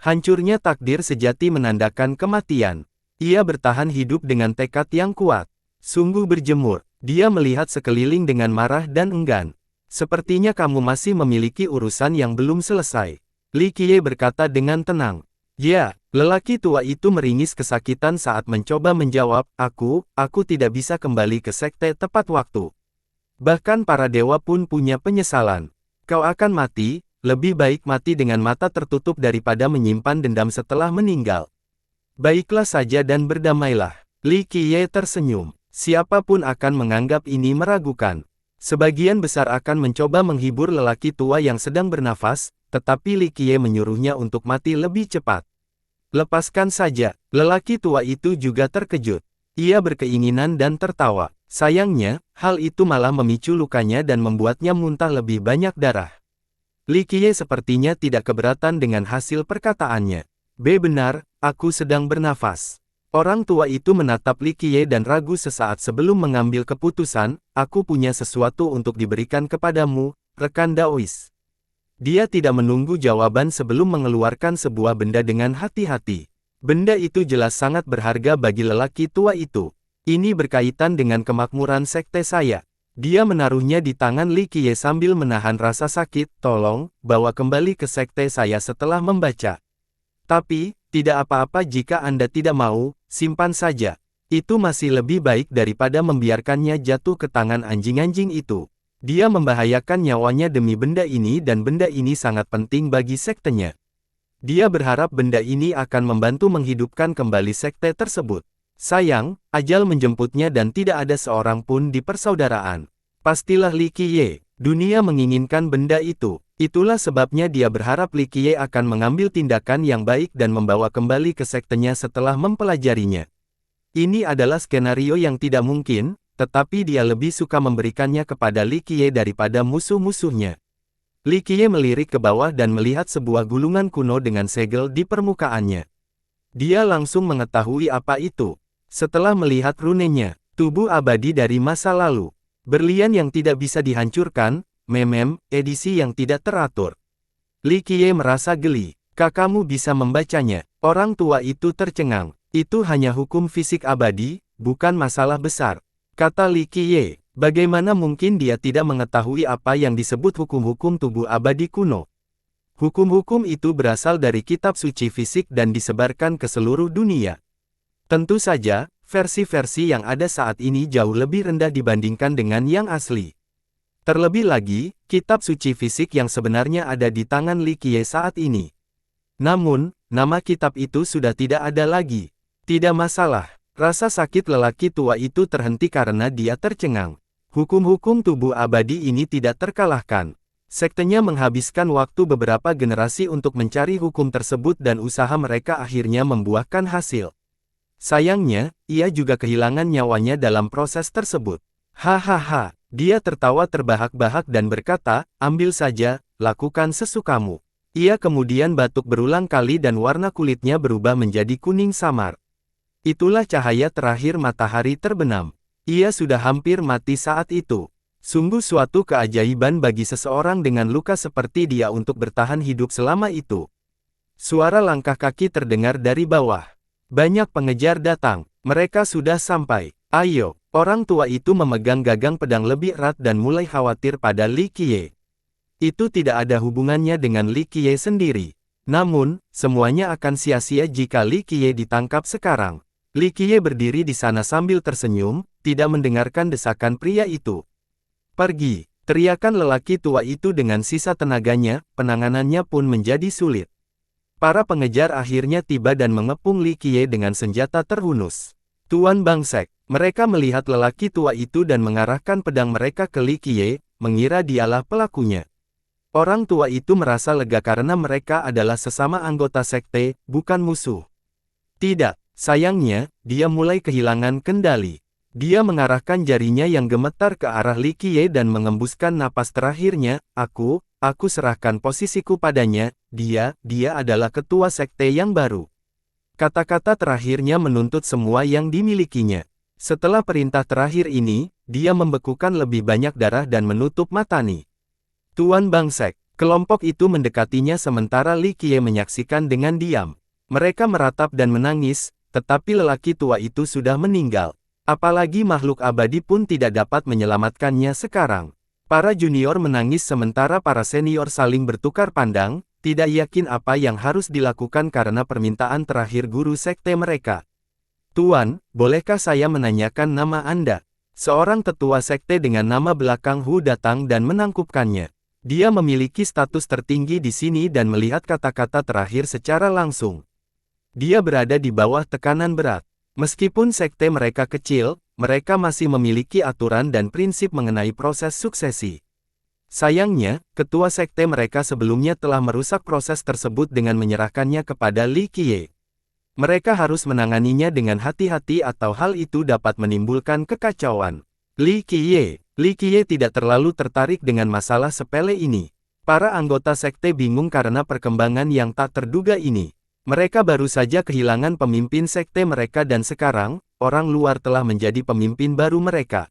Hancurnya takdir sejati menandakan kematian. Ia bertahan hidup dengan tekad yang kuat. Sungguh berjemur, dia melihat sekeliling dengan marah dan enggan. Sepertinya kamu masih memiliki urusan yang belum selesai. Li Qiye berkata dengan tenang. Ya, lelaki tua itu meringis kesakitan saat mencoba menjawab, aku tidak bisa kembali ke sekte tepat waktu. Bahkan para dewa pun punya penyesalan. Kau akan mati, lebih baik mati dengan mata tertutup daripada menyimpan dendam setelah meninggal. Baiklah saja dan berdamailah. Li Qiye tersenyum. Siapapun akan menganggap ini meragukan. Sebagian besar akan mencoba menghibur lelaki tua yang sedang bernafas, tetapi Li Qiye menyuruhnya untuk mati lebih cepat. Lepaskan saja, lelaki tua itu juga terkejut. Ia berkeinginan dan tertawa. Sayangnya, hal itu malah memicu lukanya dan membuatnya muntah lebih banyak darah. Li Qiye sepertinya tidak keberatan dengan hasil perkataannya. Benar, aku sedang bernafas. Orang tua itu menatap Li Qiye dan ragu sesaat sebelum mengambil keputusan, aku punya sesuatu untuk diberikan kepadamu, rekan Daois. Dia tidak menunggu jawaban sebelum mengeluarkan sebuah benda dengan hati-hati. Benda itu jelas sangat berharga bagi lelaki tua itu. Ini berkaitan dengan kemakmuran sekte saya. Dia menaruhnya di tangan Li Qiye sambil menahan rasa sakit, tolong, bawa kembali ke sekte saya setelah membaca. Tapi, tidak apa-apa jika Anda tidak mau, simpan saja. Itu masih lebih baik daripada membiarkannya jatuh ke tangan anjing-anjing itu. Dia membahayakan nyawanya demi benda ini dan benda ini sangat penting bagi sektenya. Dia berharap benda ini akan membantu menghidupkan kembali sekte tersebut. Sayang, ajal menjemputnya dan tidak ada seorang pun di persaudaraan. Pastilah Li Qiye, dunia menginginkan benda itu. Itulah sebabnya dia berharap Li Qiye akan mengambil tindakan yang baik dan membawa kembali ke sektenya setelah mempelajarinya. Ini adalah skenario yang tidak mungkin, tetapi dia lebih suka memberikannya kepada Li Qiye daripada musuh-musuhnya. Li Qiye melirik ke bawah dan melihat sebuah gulungan kuno dengan segel di permukaannya. Dia langsung mengetahui apa itu. Setelah melihat runenya, tubuh abadi dari masa lalu. Berlian yang tidak bisa dihancurkan, edisi yang tidak teratur. Li Qiye merasa geli. Kakakmu bisa membacanya. Orang tua itu tercengang. Itu hanya hukum fisik abadi, bukan masalah besar. Kata Li Qiye, bagaimana mungkin dia tidak mengetahui apa yang disebut hukum-hukum tubuh abadi kuno? Hukum-hukum itu berasal dari kitab suci fisik dan disebarkan ke seluruh dunia. Tentu saja, versi-versi yang ada saat ini jauh lebih rendah dibandingkan dengan yang asli. Terlebih lagi, kitab suci fisik yang sebenarnya ada di tangan Li Qiye saat ini. Namun, nama kitab itu sudah tidak ada lagi. Tidak masalah, rasa sakit lelaki tua itu terhenti karena dia tercengang. Hukum-hukum tubuh abadi ini tidak terkalahkan. Sektenya menghabiskan waktu beberapa generasi untuk mencari hukum tersebut dan usaha mereka akhirnya membuahkan hasil. Sayangnya, ia juga kehilangan nyawanya dalam proses tersebut. Hahaha, dia tertawa terbahak-bahak dan berkata, ambil saja, lakukan sesukamu. Ia kemudian batuk berulang kali dan warna kulitnya berubah menjadi kuning samar. Itulah cahaya terakhir matahari terbenam. Ia sudah hampir mati saat itu. Sungguh suatu keajaiban bagi seseorang dengan luka seperti dia untuk bertahan hidup selama itu. Suara langkah kaki terdengar dari bawah. Banyak pengejar datang. Mereka sudah sampai. Ayo, orang tua itu memegang gagang pedang lebih erat dan mulai khawatir pada Li Qiye. Itu tidak ada hubungannya dengan Li Qiye sendiri. Namun, semuanya akan sia-sia jika Li Qiye ditangkap sekarang. Li Qiye berdiri di sana sambil tersenyum, tidak mendengarkan desakan pria itu. Pergi, teriakan lelaki tua itu dengan sisa tenaganya, penanganannya pun menjadi sulit. Para pengejar akhirnya tiba dan mengepung Li Qiye dengan senjata terhunus. Tuan Bangsek, mereka melihat lelaki tua itu dan mengarahkan pedang mereka ke Li Qiye, mengira dialah pelakunya. Orang tua itu merasa lega karena mereka adalah sesama anggota sekte, bukan musuh. Tidak, sayangnya, dia mulai kehilangan kendali. Dia mengarahkan jarinya yang gemetar ke arah Li Qiye dan mengembuskan napas terakhirnya, aku serahkan posisiku padanya, dia adalah ketua sekte yang baru. Kata-kata terakhirnya menuntut semua yang dimilikinya. Setelah perintah terakhir ini, dia membekukan lebih banyak darah dan menutup mata Ni. Tuan Bangsek, kelompok itu mendekatinya sementara Li Qiye menyaksikan dengan diam. Mereka meratap dan menangis, tetapi lelaki tua itu sudah meninggal. Apalagi makhluk abadi pun tidak dapat menyelamatkannya sekarang. Para junior menangis sementara para senior saling bertukar pandang, tidak yakin apa yang harus dilakukan karena permintaan terakhir guru sekte mereka. Tuan, bolehkah saya menanyakan nama Anda? Seorang tetua sekte dengan nama belakang Hu datang dan menangkupkannya. Dia memiliki status tertinggi di sini dan melihat kata-kata terakhir secara langsung. Dia berada di bawah tekanan berat. Meskipun sekte mereka kecil, mereka masih memiliki aturan dan prinsip mengenai proses suksesi. Sayangnya, ketua sekte mereka sebelumnya telah merusak proses tersebut dengan menyerahkannya kepada Li Qiye. Mereka harus menanganinya dengan hati-hati atau hal itu dapat menimbulkan kekacauan. Li Qiye tidak terlalu tertarik dengan masalah sepele ini. Para anggota sekte bingung karena perkembangan yang tak terduga ini. Mereka baru saja kehilangan pemimpin sekte mereka dan sekarang, orang luar telah menjadi pemimpin baru mereka.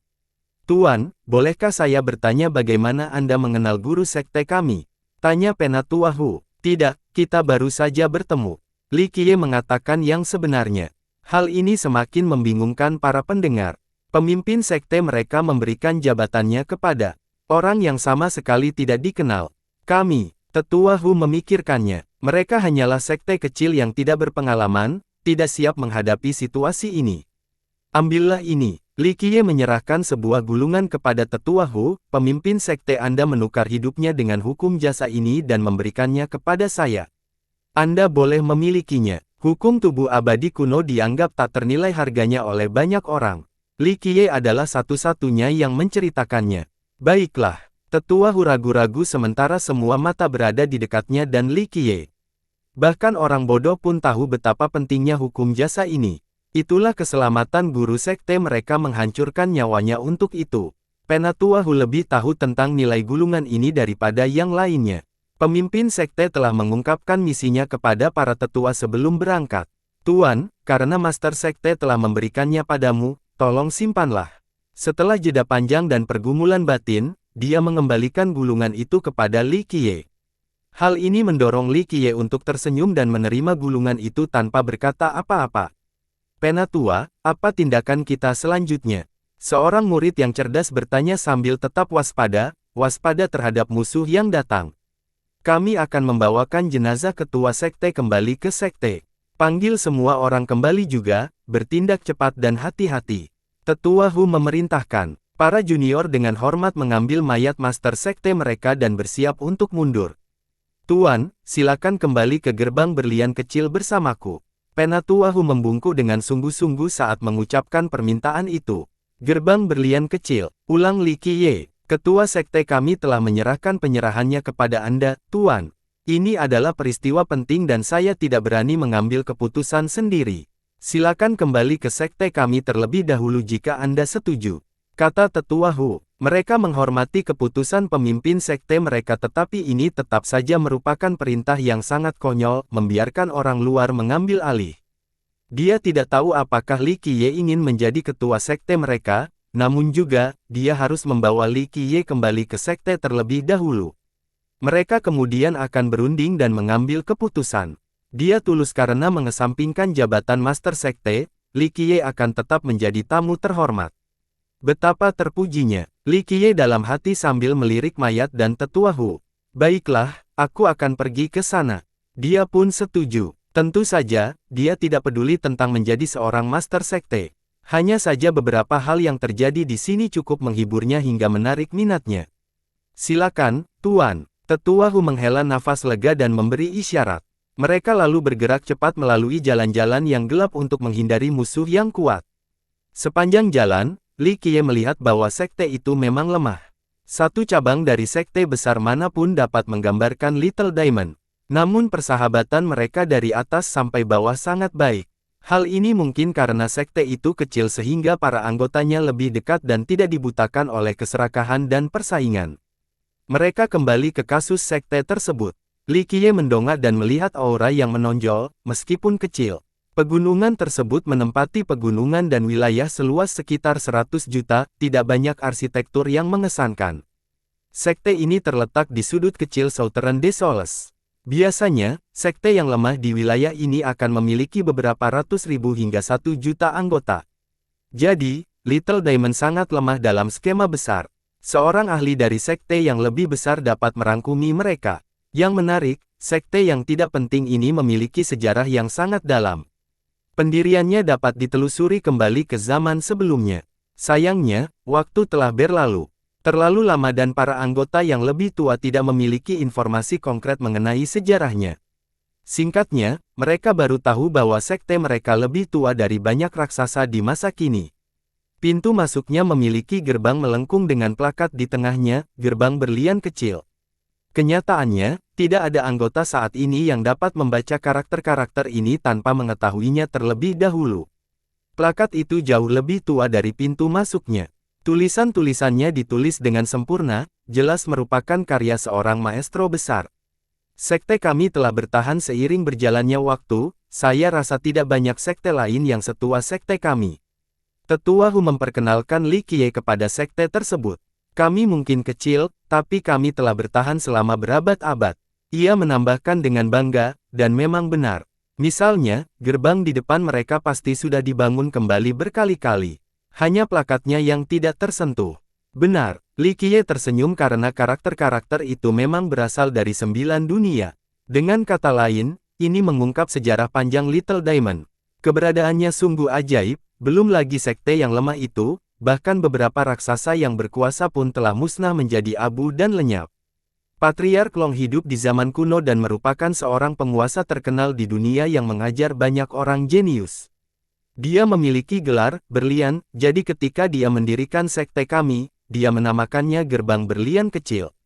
Tuan, bolehkah saya bertanya bagaimana Anda mengenal guru sekte kami? Tanya Penatua Hu. Tidak, kita baru saja bertemu. Li Qiye mengatakan yang sebenarnya. Hal ini semakin membingungkan para pendengar. Pemimpin sekte mereka memberikan jabatannya kepada orang yang sama sekali tidak dikenal. Kami, Tetua Hu memikirkannya. Mereka hanyalah sekte kecil yang tidak berpengalaman, tidak siap menghadapi situasi ini. Ambillah ini. Li Qiye menyerahkan sebuah gulungan kepada Tetua Hu, pemimpin sekte Anda menukar hidupnya dengan hukum jasa ini dan memberikannya kepada saya. Anda boleh memilikinya. Hukum tubuh abadi kuno dianggap tak ternilai harganya oleh banyak orang. Li Qiye adalah satu-satunya yang menceritakannya. Baiklah. Tetua Hu ragu-ragu sementara semua mata berada di dekatnya dan Li Qiye. Bahkan orang bodoh pun tahu betapa pentingnya hukum jasa ini. Itulah keselamatan guru sekte mereka menghancurkan nyawanya untuk itu. Penatua Hu lebih tahu tentang nilai gulungan ini daripada yang lainnya. Pemimpin sekte telah mengungkapkan misinya kepada para tetua sebelum berangkat. Tuan, karena master sekte telah memberikannya padamu, tolong simpanlah. Setelah jeda panjang dan pergumulan batin, dia mengembalikan gulungan itu kepada Li Qiye. Hal ini mendorong Li Qiye untuk tersenyum dan menerima gulungan itu tanpa berkata apa-apa. Penatua, apa tindakan kita selanjutnya? Seorang murid yang cerdas bertanya sambil tetap waspada terhadap musuh yang datang. Kami akan membawakan jenazah ketua sekte kembali ke sekte. Panggil semua orang kembali juga, bertindak cepat dan hati-hati. Tetua Hu memerintahkan. Para junior dengan hormat mengambil mayat master sekte mereka dan bersiap untuk mundur. Tuan, silakan kembali ke gerbang berlian kecil bersamaku. Penatua Hu membungkuk dengan sungguh-sungguh saat mengucapkan permintaan itu. Gerbang berlian kecil, ulang Li Qiye. Ketua sekte kami telah menyerahkan penyerahannya kepada Anda, Tuan. Ini adalah peristiwa penting dan saya tidak berani mengambil keputusan sendiri. Silakan kembali ke sekte kami terlebih dahulu jika Anda setuju. Kata Tetua Hu. Mereka menghormati keputusan pemimpin sekte mereka tetapi ini tetap saja merupakan perintah yang sangat konyol, membiarkan orang luar mengambil alih. Dia tidak tahu apakah Li Qiye ingin menjadi ketua sekte mereka, namun juga, dia harus membawa Li Qiye kembali ke sekte terlebih dahulu. Mereka kemudian akan berunding dan mengambil keputusan. Dia tulus karena mengesampingkan jabatan master sekte, Li Qiye akan tetap menjadi tamu terhormat. Betapa terpujinya, Li Qiye dalam hati sambil melirik mayat dan Tetua Hu. Baiklah, aku akan pergi ke sana. Dia pun setuju. Tentu saja, dia tidak peduli tentang menjadi seorang master sekte. Hanya saja beberapa hal yang terjadi di sini cukup menghiburnya hingga menarik minatnya. Silakan, Tuan. Tetua Hu menghela nafas lega dan memberi isyarat. Mereka lalu bergerak cepat melalui jalan-jalan yang gelap untuk menghindari musuh yang kuat. Sepanjang jalan, Li Qiye melihat bahwa sekte itu memang lemah. Satu cabang dari sekte besar manapun dapat menggambarkan Little Diamond. Namun persahabatan mereka dari atas sampai bawah sangat baik. Hal ini mungkin karena sekte itu kecil sehingga para anggotanya lebih dekat dan tidak dibutakan oleh keserakahan dan persaingan. Mereka kembali ke kasus sekte tersebut. Li Qiye mendongak dan melihat aura yang menonjol, meskipun kecil. Pegunungan tersebut menempati pegunungan dan wilayah seluas sekitar 100 juta, tidak banyak arsitektur yang mengesankan. Sekte ini terletak di sudut kecil Southern Desoles. Biasanya, sekte yang lemah di wilayah ini akan memiliki beberapa ratus ribu hingga 1 juta anggota. Jadi, Little Diamond sangat lemah dalam skema besar. Seorang ahli dari sekte yang lebih besar dapat merangkumi mereka. Yang menarik, sekte yang tidak penting ini memiliki sejarah yang sangat dalam. Pendiriannya dapat ditelusuri kembali ke zaman sebelumnya. Sayangnya, waktu telah berlalu. Terlalu lama dan para anggota yang lebih tua tidak memiliki informasi konkret mengenai sejarahnya. Singkatnya, mereka baru tahu bahwa sekte mereka lebih tua dari banyak raksasa di masa kini. Pintu masuknya memiliki gerbang melengkung dengan plakat di tengahnya, gerbang berlian kecil. Kenyataannya, tidak ada anggota saat ini yang dapat membaca karakter-karakter ini tanpa mengetahuinya terlebih dahulu. Plakat itu jauh lebih tua dari pintu masuknya. Tulisan-tulisannya ditulis dengan sempurna, jelas merupakan karya seorang maestro besar. Sekte kami telah bertahan seiring berjalannya waktu, saya rasa tidak banyak sekte lain yang setua sekte kami. Tetua Hu memperkenalkan Li Qiye kepada sekte tersebut. Kami mungkin kecil, tapi kami telah bertahan selama berabad-abad. Ia menambahkan dengan bangga, dan memang benar. Misalnya, gerbang di depan mereka pasti sudah dibangun kembali berkali-kali. Hanya plakatnya yang tidak tersentuh. Benar, Li Qiye tersenyum karena karakter-karakter itu memang berasal dari 9 dunia. Dengan kata lain, ini mengungkap sejarah panjang Little Diamond. Keberadaannya sungguh ajaib. Belum lagi sekte yang lemah itu, bahkan beberapa raksasa yang berkuasa pun telah musnah menjadi abu dan lenyap. Patriark Long hidup di zaman kuno dan merupakan seorang penguasa terkenal di dunia yang mengajar banyak orang jenius. Dia memiliki gelar, berlian, jadi ketika dia mendirikan sekte kami, dia menamakannya gerbang berlian kecil.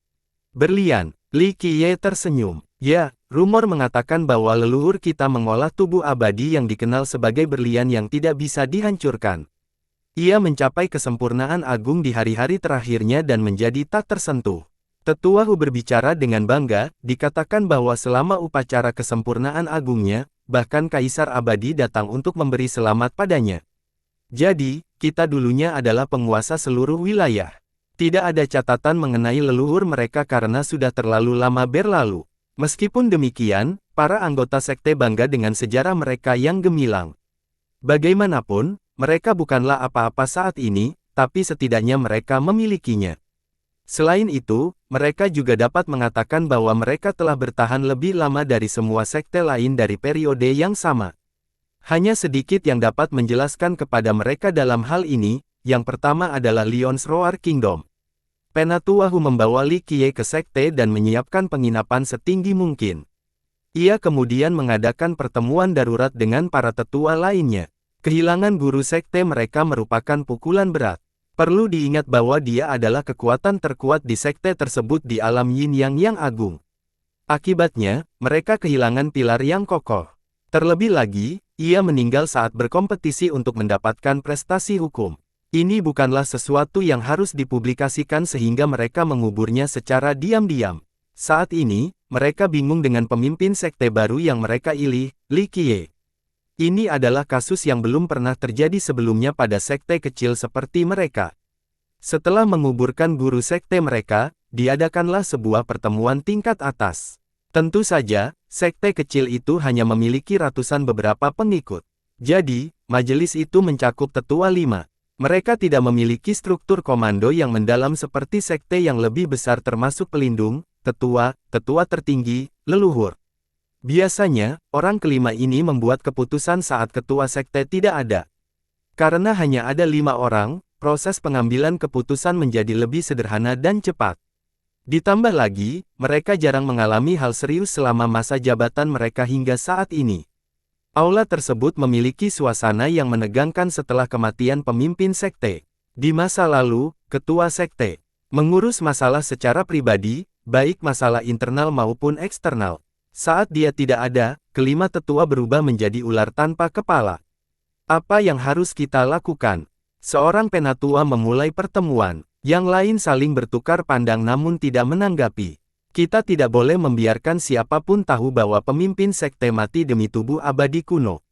Berlian, Li Qiye tersenyum. Ya, rumor mengatakan bahwa leluhur kita mengolah tubuh abadi yang dikenal sebagai berlian yang tidak bisa dihancurkan. Ia mencapai kesempurnaan agung di hari-hari terakhirnya dan menjadi tak tersentuh. Tetua Hu berbicara dengan bangga, dikatakan bahwa selama upacara kesempurnaan agungnya, bahkan Kaisar Abadi datang untuk memberi selamat padanya. Jadi, kita dulunya adalah penguasa seluruh wilayah. Tidak ada catatan mengenai leluhur mereka karena sudah terlalu lama berlalu. Meskipun demikian, para anggota sekte bangga dengan sejarah mereka yang gemilang. Bagaimanapun, mereka bukanlah apa-apa saat ini, tapi setidaknya mereka memilikinya. Selain itu, mereka juga dapat mengatakan bahwa mereka telah bertahan lebih lama dari semua sekte lain dari periode yang sama. Hanya sedikit yang dapat menjelaskan kepada mereka dalam hal ini, yang pertama adalah Lion's Roar Kingdom. Penatua Hu membawa Li Qiye ke sekte dan menyiapkan penginapan setinggi mungkin. Ia kemudian mengadakan pertemuan darurat dengan para tetua lainnya. Kehilangan guru sekte mereka merupakan pukulan berat. Perlu diingat bahwa dia adalah kekuatan terkuat di sekte tersebut di alam Yin Yang yang agung. Akibatnya, mereka kehilangan pilar yang kokoh. Terlebih lagi, ia meninggal saat berkompetisi untuk mendapatkan prestasi hukum. Ini bukanlah sesuatu yang harus dipublikasikan sehingga mereka menguburnya secara diam-diam. Saat ini, mereka bingung dengan pemimpin sekte baru yang mereka pilih, Li Qiye. Ini adalah kasus yang belum pernah terjadi sebelumnya pada sekte kecil seperti mereka. Setelah menguburkan guru sekte mereka, diadakanlah sebuah pertemuan tingkat atas. Tentu saja, sekte kecil itu hanya memiliki ratusan beberapa pengikut. Jadi, majelis itu mencakup tetua 5. Mereka tidak memiliki struktur komando yang mendalam seperti sekte yang lebih besar termasuk pelindung, tetua, tetua tertinggi, leluhur. Biasanya, orang kelima ini membuat keputusan saat ketua sekte tidak ada. Karena hanya ada 5 orang, proses pengambilan keputusan menjadi lebih sederhana dan cepat. Ditambah lagi, mereka jarang mengalami hal serius selama masa jabatan mereka hingga saat ini. Aula tersebut memiliki suasana yang menegangkan setelah kematian pemimpin sekte. Di masa lalu, ketua sekte mengurus masalah secara pribadi, baik masalah internal maupun eksternal. Saat dia tidak ada, kelima tetua berubah menjadi ular tanpa kepala. Apa yang harus kita lakukan? Seorang penatua memulai pertemuan. Yang lain saling bertukar pandang namun tidak menanggapi. Kita tidak boleh membiarkan siapapun tahu bahwa pemimpin sekte mati demi tubuh abadi kuno.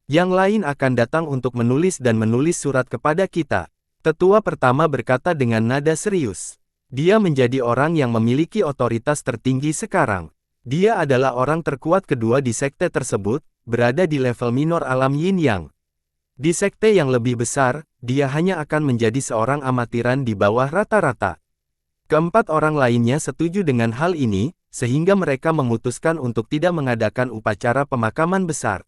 Yang lain akan datang untuk menulis dan menulis surat kepada kita. Tetua pertama berkata dengan nada serius. Dia menjadi orang yang memiliki otoritas tertinggi sekarang. Dia adalah orang terkuat kedua di sekte tersebut, berada di level minor alam Yin Yang. Di sekte yang lebih besar, dia hanya akan menjadi seorang amatiran di bawah rata-rata. Keempat orang lainnya setuju dengan hal ini, sehingga mereka memutuskan untuk tidak mengadakan upacara pemakaman besar.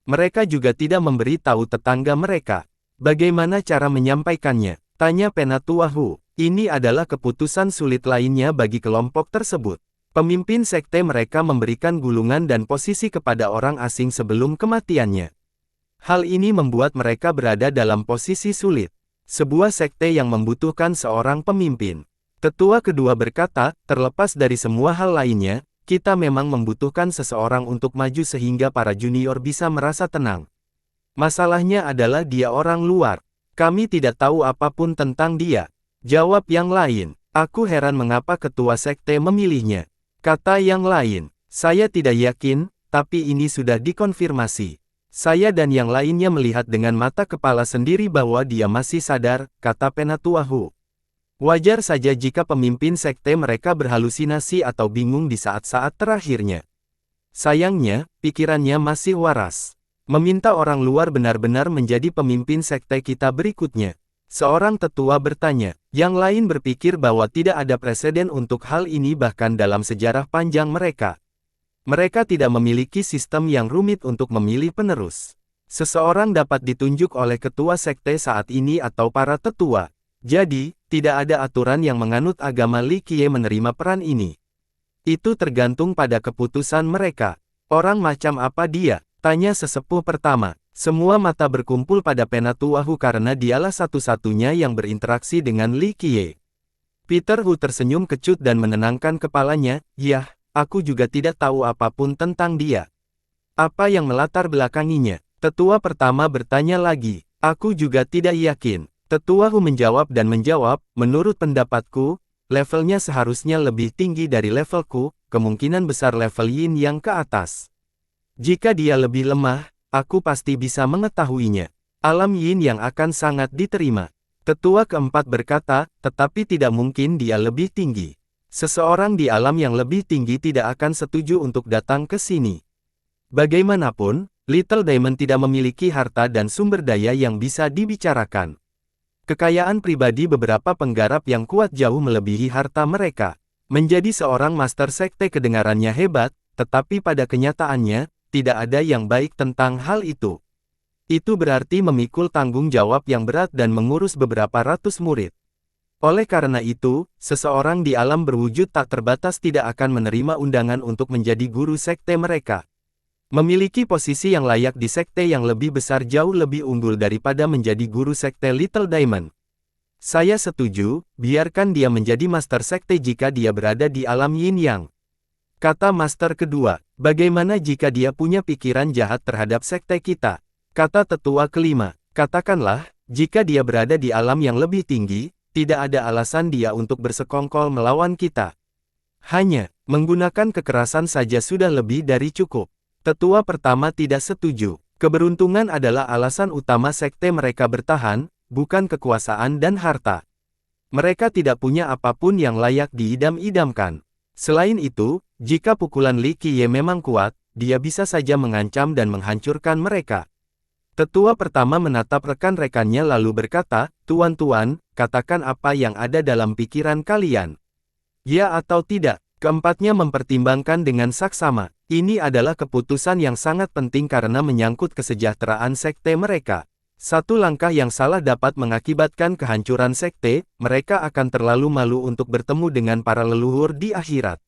Mereka juga tidak memberi tahu tetangga mereka. Bagaimana cara menyampaikannya? Tanya Penatua Hu. Ini adalah keputusan sulit lainnya bagi kelompok tersebut. Pemimpin sekte mereka memberikan gulungan dan posisi kepada orang asing sebelum kematiannya. Hal ini membuat mereka berada dalam posisi sulit. Sebuah sekte yang membutuhkan seorang pemimpin. Tetua kedua berkata, terlepas dari semua hal lainnya, kita memang membutuhkan seseorang untuk maju sehingga para junior bisa merasa tenang. Masalahnya adalah dia orang luar. Kami tidak tahu apapun tentang dia. Jawab yang lain. Aku heran mengapa ketua sekte memilihnya. Kata yang lain. Saya tidak yakin, tapi ini sudah dikonfirmasi. Saya dan yang lainnya melihat dengan mata kepala sendiri bahwa dia masih sadar, kata Penatua Hu. Wajar saja jika pemimpin sekte mereka berhalusinasi atau bingung di saat-saat terakhirnya. Sayangnya, pikirannya masih waras. Meminta orang luar benar-benar menjadi pemimpin sekte kita berikutnya. Seorang tetua bertanya, yang lain berpikir bahwa tidak ada preseden untuk hal ini bahkan dalam sejarah panjang mereka. Mereka tidak memiliki sistem yang rumit untuk memilih penerus. Seseorang dapat ditunjuk oleh ketua sekte saat ini atau para tetua. Jadi, tidak ada aturan yang menganut agama Li Qiye menerima peran ini. Itu tergantung pada keputusan mereka. Orang macam apa dia? Tanya sesepuh pertama. Semua mata berkumpul pada Penatua Hu karena dialah satu-satunya yang berinteraksi dengan Li Qiye. Peter Hu tersenyum kecut dan menenangkan kepalanya, "Yah, aku juga tidak tahu apapun tentang dia." Apa yang melatar belakanginya? Tetua pertama bertanya lagi. "Aku juga tidak yakin." Tetua Hu menjawab dan menjawab, menurut pendapatku, levelnya seharusnya lebih tinggi dari levelku, kemungkinan besar level Yin yang ke atas. Jika dia lebih lemah, aku pasti bisa mengetahuinya. Alam Yin yang akan sangat diterima. Tetua keempat berkata, tetapi tidak mungkin dia lebih tinggi. Seseorang di alam yang lebih tinggi tidak akan setuju untuk datang ke sini. Bagaimanapun, Little Diamond tidak memiliki harta dan sumber daya yang bisa dibicarakan. Kekayaan pribadi beberapa penggarap yang kuat jauh melebihi harta mereka. Menjadi seorang master sekte kedengarannya hebat, tetapi pada kenyataannya, tidak ada yang baik tentang hal itu. Itu berarti memikul tanggung jawab yang berat dan mengurus beberapa ratus murid. Oleh karena itu, seseorang di alam berwujud tak terbatas tidak akan menerima undangan untuk menjadi guru sekte mereka. Memiliki posisi yang layak di sekte yang lebih besar jauh lebih unggul daripada menjadi guru sekte Little Diamond. Saya setuju, biarkan dia menjadi master sekte jika dia berada di alam Yin Yang. Kata master kedua, bagaimana jika dia punya pikiran jahat terhadap sekte kita? Kata tetua kelima, katakanlah, jika dia berada di alam yang lebih tinggi, tidak ada alasan dia untuk bersekongkol melawan kita. Hanya, menggunakan kekerasan saja sudah lebih dari cukup. Tetua pertama tidak setuju. Keberuntungan adalah alasan utama sekte mereka bertahan, bukan kekuasaan dan harta. Mereka tidak punya apapun yang layak diidam-idamkan. Selain itu, jika pukulan Li Qiye memang kuat, dia bisa saja mengancam dan menghancurkan mereka. Tetua pertama menatap rekan-rekannya lalu berkata, "Tuan-tuan, katakan apa yang ada dalam pikiran kalian. Ya atau tidak?" Keempatnya mempertimbangkan dengan saksama. Ini adalah keputusan yang sangat penting karena menyangkut kesejahteraan sekte mereka. Satu langkah yang salah dapat mengakibatkan kehancuran sekte, mereka akan terlalu malu untuk bertemu dengan para leluhur di akhirat.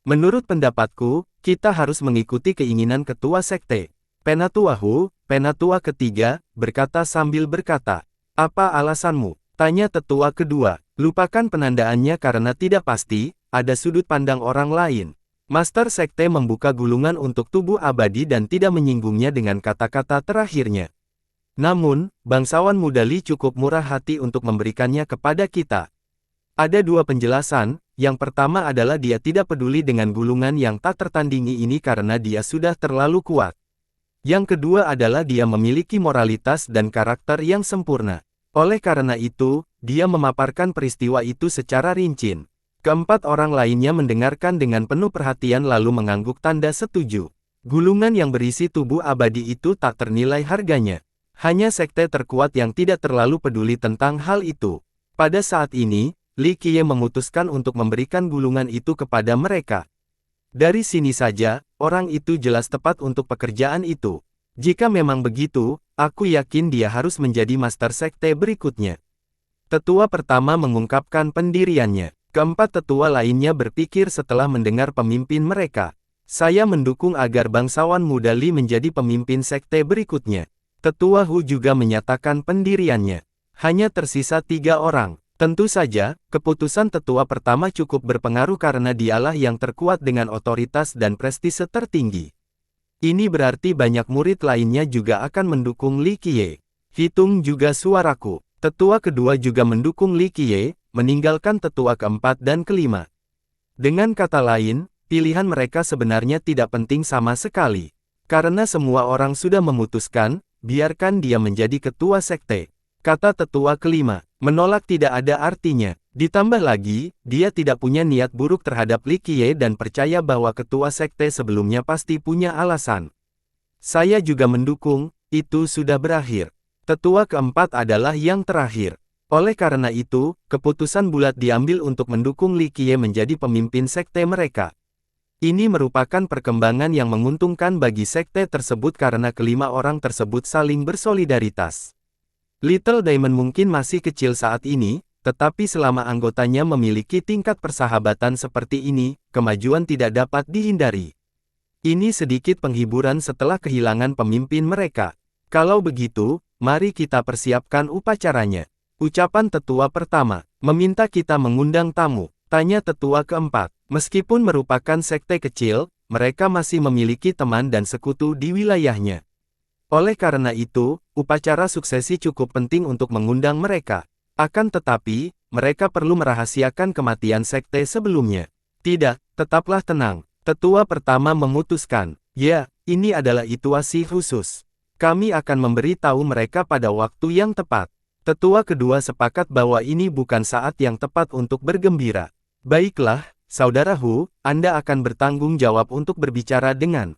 Menurut pendapatku, kita harus mengikuti keinginan ketua sekte. Penatua Hu, Penatua ketiga, berkata sambil berkata, "Apa alasanmu?" Tanya tetua kedua. Lupakan penandaannya karena tidak pasti, ada sudut pandang orang lain. Master sekte membuka gulungan untuk tubuh abadi dan tidak menyinggungnya dengan kata-kata terakhirnya. Namun, bangsawan muda Li cukup murah hati untuk memberikannya kepada kita. Ada dua penjelasan, yang pertama adalah dia tidak peduli dengan gulungan yang tak tertandingi ini karena dia sudah terlalu kuat. Yang kedua adalah dia memiliki moralitas dan karakter yang sempurna. Oleh karena itu, dia memaparkan peristiwa itu secara rinci. Keempat orang lainnya mendengarkan dengan penuh perhatian lalu mengangguk tanda setuju. Gulungan yang berisi tubuh abadi itu tak ternilai harganya. Hanya sekte terkuat yang tidak terlalu peduli tentang hal itu. Pada saat ini, Li Qiye memutuskan untuk memberikan gulungan itu kepada mereka. Dari sini saja, orang itu jelas tepat untuk pekerjaan itu. Jika memang begitu, aku yakin dia harus menjadi master sekte berikutnya. Tetua pertama mengungkapkan pendiriannya. Keempat tetua lainnya berpikir setelah mendengar pemimpin mereka. Saya mendukung agar bangsawan muda Li menjadi pemimpin sekte berikutnya. Tetua Hu juga menyatakan pendiriannya. Hanya tersisa 3 orang. Tentu saja, keputusan tetua pertama cukup berpengaruh karena dialah yang terkuat dengan otoritas dan prestise tertinggi. Ini berarti banyak murid lainnya juga akan mendukung Li Qiye. Hitung juga suaraku. Tetua kedua juga mendukung Li Qiye, meninggalkan tetua keempat dan kelima. Dengan kata lain, pilihan mereka sebenarnya tidak penting sama sekali. Karena semua orang sudah memutuskan, biarkan dia menjadi ketua sekte. Kata tetua kelima, menolak tidak ada artinya. Ditambah lagi, dia tidak punya niat buruk terhadap Li Qiye dan percaya bahwa ketua sekte sebelumnya pasti punya alasan. Saya juga mendukung, itu sudah berakhir. Tetua keempat adalah yang terakhir. Oleh karena itu, keputusan bulat diambil untuk mendukung Li Qiye menjadi pemimpin sekte mereka. Ini merupakan perkembangan yang menguntungkan bagi sekte tersebut karena kelima orang tersebut saling bersolidaritas. Little Diamond mungkin masih kecil saat ini, tetapi selama anggotanya memiliki tingkat persahabatan seperti ini, kemajuan tidak dapat dihindari. Ini sedikit penghiburan setelah kehilangan pemimpin mereka. Kalau begitu, mari kita persiapkan upacaranya. Ucapan tetua pertama, meminta kita mengundang tamu, tanya tetua keempat. Meskipun merupakan sekte kecil, mereka masih memiliki teman dan sekutu di wilayahnya. Oleh karena itu, upacara suksesi cukup penting untuk mengundang mereka. Akan tetapi, mereka perlu merahasiakan kematian sekte sebelumnya. Tidak, tetaplah tenang. Tetua pertama memutuskan, ya, ini adalah ituasi khusus. Kami akan memberi tahu mereka pada waktu yang tepat. Tetua kedua sepakat bahwa ini bukan saat yang tepat untuk bergembira. Baiklah, Saudara Hu, Anda akan bertanggung jawab untuk berbicara dengan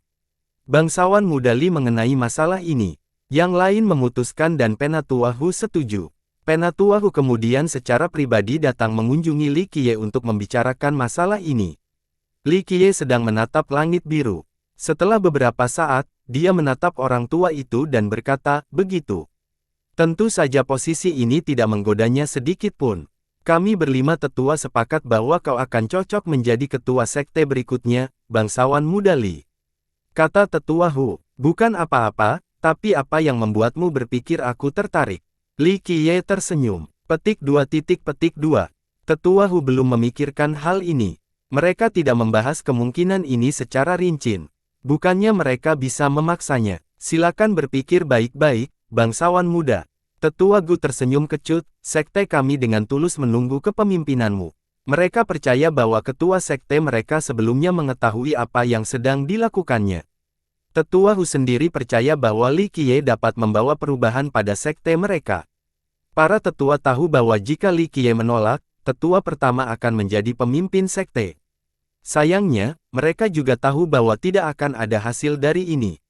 bangsawan muda Li mengenai masalah ini. Yang lain memutuskan dan Penatua Hu setuju. Penatua Hu kemudian secara pribadi datang mengunjungi Li Qiye untuk membicarakan masalah ini. Li Qiye sedang menatap langit biru. Setelah beberapa saat, dia menatap orang tua itu dan berkata, begitu. Tentu saja posisi ini tidak menggodanya sedikit pun. Kami berlima tetua sepakat bahwa kau akan cocok menjadi ketua sekte berikutnya, bangsawan muda Li. Kata tetua Hu, bukan apa-apa, tapi apa yang membuatmu berpikir aku tertarik? Li Qiye tersenyum. Petik 2. Tetua Hu belum memikirkan hal ini. Mereka tidak membahas kemungkinan ini secara rinci. Bukannya mereka bisa memaksanya. Silakan berpikir baik-baik, bangsawan muda. Tetua Gu tersenyum kecut, sekte kami dengan tulus menunggu kepemimpinanmu. Mereka percaya bahwa ketua sekte mereka sebelumnya mengetahui apa yang sedang dilakukannya. Tetua Hu sendiri percaya bahwa Li Qiye dapat membawa perubahan pada sekte mereka. Para tetua tahu bahwa jika Li Qiye menolak, tetua pertama akan menjadi pemimpin sekte. Sayangnya, mereka juga tahu bahwa tidak akan ada hasil dari ini.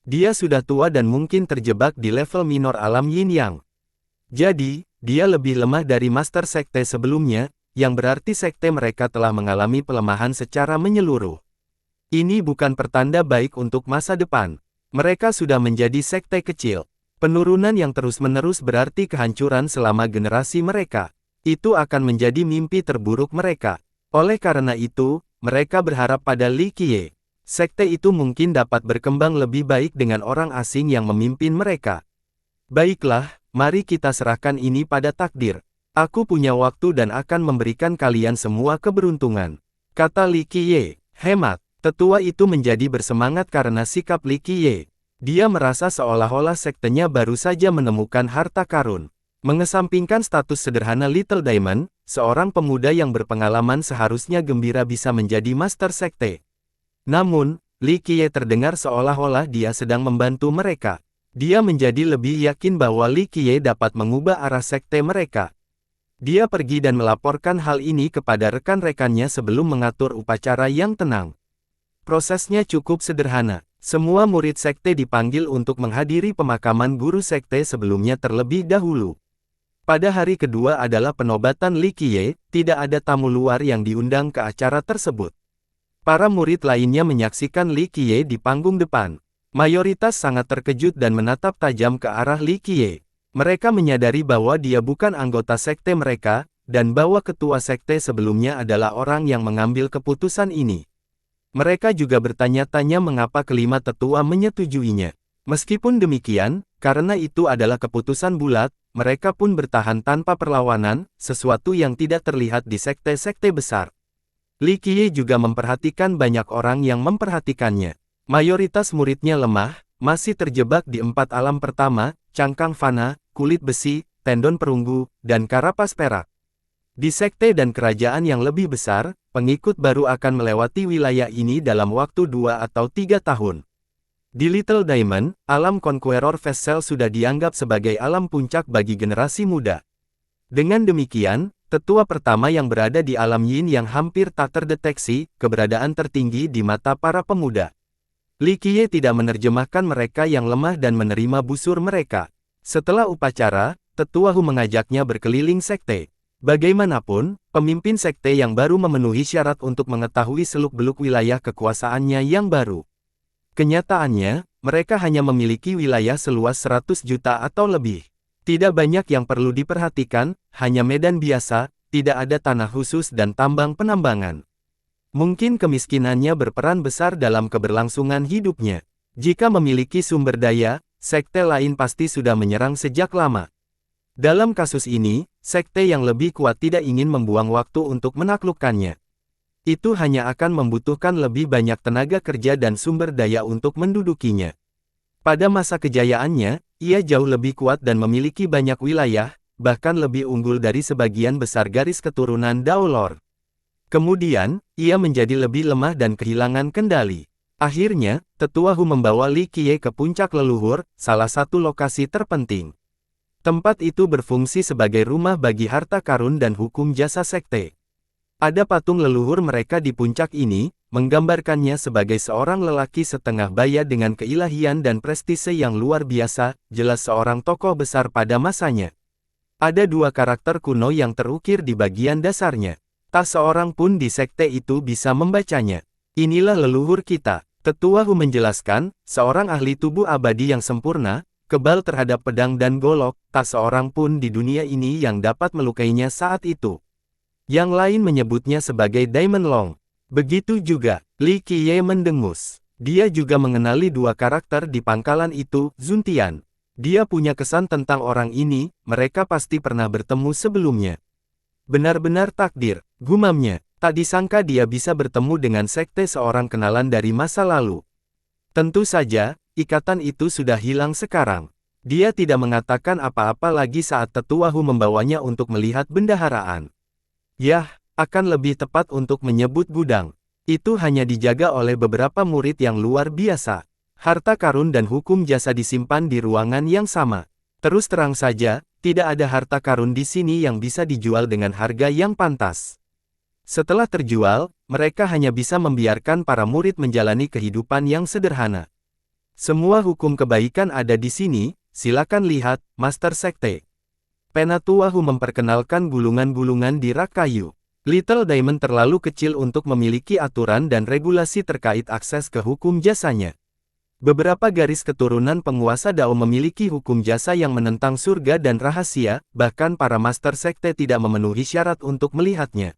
Dia sudah tua dan mungkin terjebak di level minor alam Yin Yang. Jadi, dia lebih lemah dari master sekte sebelumnya, yang berarti sekte mereka telah mengalami pelemahan secara menyeluruh. Ini bukan pertanda baik untuk masa depan. Mereka sudah menjadi sekte kecil. Penurunan yang terus-menerus berarti kehancuran selama generasi mereka. Itu akan menjadi mimpi terburuk mereka. Oleh karena itu, mereka berharap pada Li Qiye. Sekte itu mungkin dapat berkembang lebih baik dengan orang asing yang memimpin mereka. Baiklah, mari kita serahkan ini pada takdir. Aku punya waktu dan akan memberikan kalian semua keberuntungan. Kata Li Qiye. Hemat. Tetua itu menjadi bersemangat karena sikap Li Qiye. Dia merasa seolah-olah sektenya baru saja menemukan harta karun. Mengesampingkan status sederhana Little Diamond, seorang pemuda yang berpengalaman seharusnya gembira bisa menjadi master sekte. Namun, Li Qiye terdengar seolah-olah dia sedang membantu mereka. Dia menjadi lebih yakin bahwa Li Qiye dapat mengubah arah sekte mereka. Dia pergi dan melaporkan hal ini kepada rekan-rekannya sebelum mengatur upacara yang tenang. Prosesnya cukup sederhana. Semua murid sekte dipanggil untuk menghadiri pemakaman guru sekte sebelumnya terlebih dahulu. Pada hari kedua adalah penobatan Li Qiye, tidak ada tamu luar yang diundang ke acara tersebut. Para murid lainnya menyaksikan Li Qiye di panggung depan. Mayoritas sangat terkejut dan menatap tajam ke arah Li Qiye. Mereka menyadari bahwa dia bukan anggota sekte mereka, dan bahwa ketua sekte sebelumnya adalah orang yang mengambil keputusan ini. Mereka juga bertanya-tanya mengapa kelima tetua menyetujuinya. Meskipun demikian, karena itu adalah keputusan bulat, mereka pun bertahan tanpa perlawanan, sesuatu yang tidak terlihat di sekte-sekte besar. Li Qiye juga memperhatikan banyak orang yang memperhatikannya. Mayoritas muridnya lemah, masih terjebak di 4 alam pertama, cangkang fana, kulit besi, tendon perunggu, dan karapas perak. Di sekte dan kerajaan yang lebih besar, pengikut baru akan melewati wilayah ini dalam waktu 2 atau 3 tahun. Di Little Diamond, alam Conqueror Vessel sudah dianggap sebagai alam puncak bagi generasi muda. Dengan demikian, tetua pertama yang berada di alam Yin yang hampir tak terdeteksi, keberadaan tertinggi di mata para pemuda. Li Qiye tidak menerjemahkan mereka yang lemah dan menerima busur mereka. Setelah upacara, tetua Hu mengajaknya berkeliling sekte. Bagaimanapun, pemimpin sekte yang baru memenuhi syarat untuk mengetahui seluk-beluk wilayah kekuasaannya yang baru. Kenyataannya, mereka hanya memiliki wilayah seluas 100 juta atau lebih. Tidak banyak yang perlu diperhatikan, hanya medan biasa, tidak ada tanah khusus dan tambang penambangan. Mungkin kemiskinannya berperan besar dalam keberlangsungan hidupnya. Jika memiliki sumber daya, sekte lain pasti sudah menyerang sejak lama. Dalam kasus ini, sekte yang lebih kuat tidak ingin membuang waktu untuk menaklukkannya. Itu hanya akan membutuhkan lebih banyak tenaga kerja dan sumber daya untuk mendudukinya. Pada masa kejayaannya, ia jauh lebih kuat dan memiliki banyak wilayah, bahkan lebih unggul dari sebagian besar garis keturunan Daolor. Kemudian, ia menjadi lebih lemah dan kehilangan kendali. Akhirnya, tetua Hu membawa Li Qiye ke puncak leluhur, salah satu lokasi terpenting. Tempat itu berfungsi sebagai rumah bagi harta karun dan hukum jasa sekte. Ada patung leluhur mereka di puncak ini, menggambarkannya sebagai seorang lelaki setengah baya dengan keilahian dan prestise yang luar biasa, jelas seorang tokoh besar pada masanya. Ada 2 karakter kuno yang terukir di bagian dasarnya. Tak seorang pun di sekte itu bisa membacanya. Inilah leluhur kita, tetua Hu menjelaskan, seorang ahli tubuh abadi yang sempurna, kebal terhadap pedang dan golok, tak seorang pun di dunia ini yang dapat melukainya saat itu. Yang lain menyebutnya sebagai Diamond Long. Begitu juga, Li Qiye mendengus. Dia juga mengenali 2 karakter di pangkalan itu, Zuntian. Dia punya kesan tentang orang ini, mereka pasti pernah bertemu sebelumnya. Benar-benar takdir, gumamnya, tak disangka dia bisa bertemu dengan sekte seorang kenalan dari masa lalu. Tentu saja, ikatan itu sudah hilang sekarang. Dia tidak mengatakan apa-apa lagi saat tetua Hu membawanya untuk melihat bendaharaan. Yah, akan lebih tepat untuk menyebut gudang. Itu hanya dijaga oleh beberapa murid yang luar biasa. Harta karun dan hukum jasa disimpan di ruangan yang sama. Terus terang saja, tidak ada harta karun di sini yang bisa dijual dengan harga yang pantas. Setelah terjual, mereka hanya bisa membiarkan para murid menjalani kehidupan yang sederhana. Semua hukum kebaikan ada di sini, silakan lihat, Master Sekte. Penatua Hu memperkenalkan gulungan-gulungan di rak kayu. Little Diamond terlalu kecil untuk memiliki aturan dan regulasi terkait akses ke hukum jasanya. Beberapa garis keturunan penguasa Dao memiliki hukum jasa yang menentang surga dan rahasia, bahkan para Master Sekte tidak memenuhi syarat untuk melihatnya.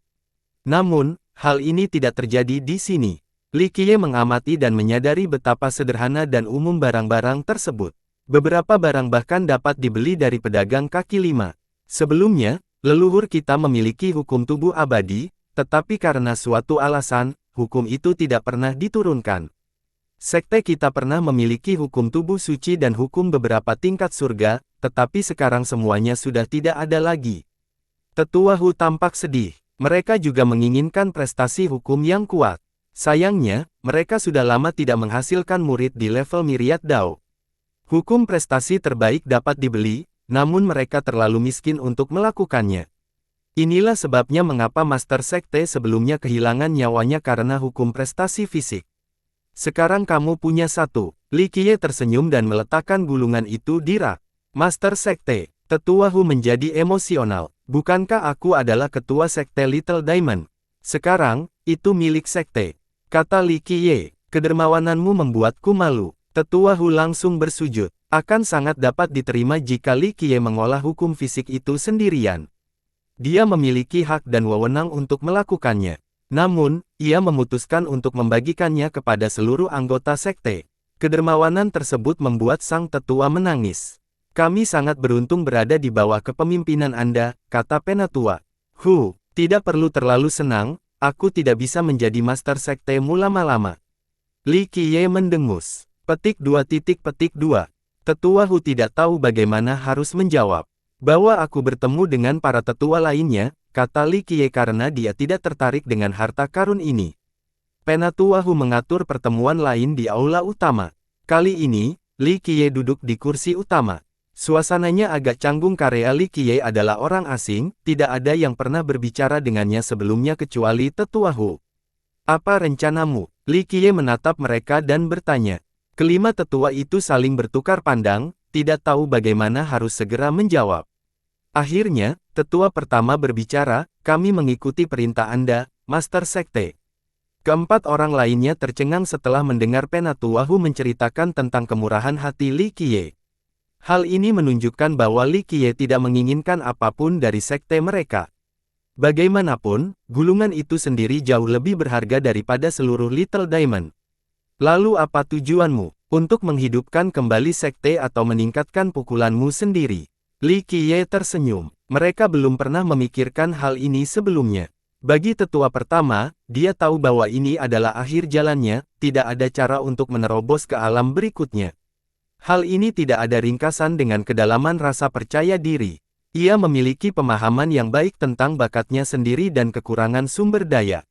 Namun, hal ini tidak terjadi di sini. Li Qiye mengamati dan menyadari betapa sederhana dan umum barang-barang tersebut. Beberapa barang bahkan dapat dibeli dari pedagang kaki 5. Sebelumnya, leluhur kita memiliki hukum tubuh abadi, tetapi karena suatu alasan, hukum itu tidak pernah diturunkan. Sekte kita pernah memiliki hukum tubuh suci dan hukum beberapa tingkat surga, tetapi sekarang semuanya sudah tidak ada lagi. Tetua Hu tampak sedih. Mereka juga menginginkan prestasi hukum yang kuat. Sayangnya, mereka sudah lama tidak menghasilkan murid di level Myriad Dao. Hukum prestasi terbaik dapat dibeli, namun mereka terlalu miskin untuk melakukannya. Inilah sebabnya mengapa Master Sekte sebelumnya kehilangan nyawanya karena hukum prestasi fisik. Sekarang kamu punya satu. Li Qiye tersenyum dan meletakkan gulungan itu di rak. Master Sekte, Tetua Hu menjadi emosional. Bukankah aku adalah ketua Sekte Little Diamond? Sekarang, itu milik Sekte. Kata Li Qiye, kedermawananmu membuatku malu. Tetua Hu langsung bersujud. Akan sangat dapat diterima jika Li Qiye mengolah hukum fisik itu sendirian. Dia memiliki hak dan wewenang untuk melakukannya. Namun, ia memutuskan untuk membagikannya kepada seluruh anggota sekte. Kedermawanan tersebut membuat sang tetua menangis. Kami sangat beruntung berada di bawah kepemimpinan Anda, kata Penatua. Tidak perlu terlalu senang, aku tidak bisa menjadi master sektemu lama-lama. Li Qiye mendengus. Petik 2. Tetua Hu tidak tahu bagaimana harus menjawab. Bahwa aku bertemu dengan para tetua lainnya, kata Li Qiye karena dia tidak tertarik dengan harta karun ini. Penatua Hu mengatur pertemuan lain di aula utama. Kali ini, Li Qiye duduk di kursi utama. Suasananya agak canggung karena Li Qiye adalah orang asing, tidak ada yang pernah berbicara dengannya sebelumnya kecuali Tetua Hu. Apa rencanamu? Li Qiye menatap mereka dan bertanya. Kelima tetua itu saling bertukar pandang, tidak tahu bagaimana harus segera menjawab. Akhirnya, tetua pertama berbicara, kami mengikuti perintah Anda, Master Sekte. Keempat orang lainnya tercengang setelah mendengar Penatua Hu menceritakan tentang kemurahan hati Li Qiye. Hal ini menunjukkan bahwa Li Qiye tidak menginginkan apapun dari sekte mereka. Bagaimanapun, gulungan itu sendiri jauh lebih berharga daripada seluruh Little Diamond. Lalu apa tujuanmu? Untuk menghidupkan kembali sekte atau meningkatkan pukulanmu sendiri? Li Qiye tersenyum. Mereka belum pernah memikirkan hal ini sebelumnya. Bagi tetua pertama, dia tahu bahwa ini adalah akhir jalannya, tidak ada cara untuk menerobos ke alam berikutnya. Hal ini tidak ada ringkasan dengan kedalaman rasa percaya diri. Ia memiliki pemahaman yang baik tentang bakatnya sendiri dan kekurangan sumber daya.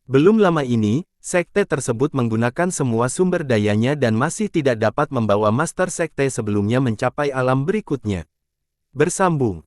Belum lama ini, sekte tersebut menggunakan semua sumber dayanya dan masih tidak dapat membawa master sekte sebelumnya mencapai alam berikutnya. Bersambung.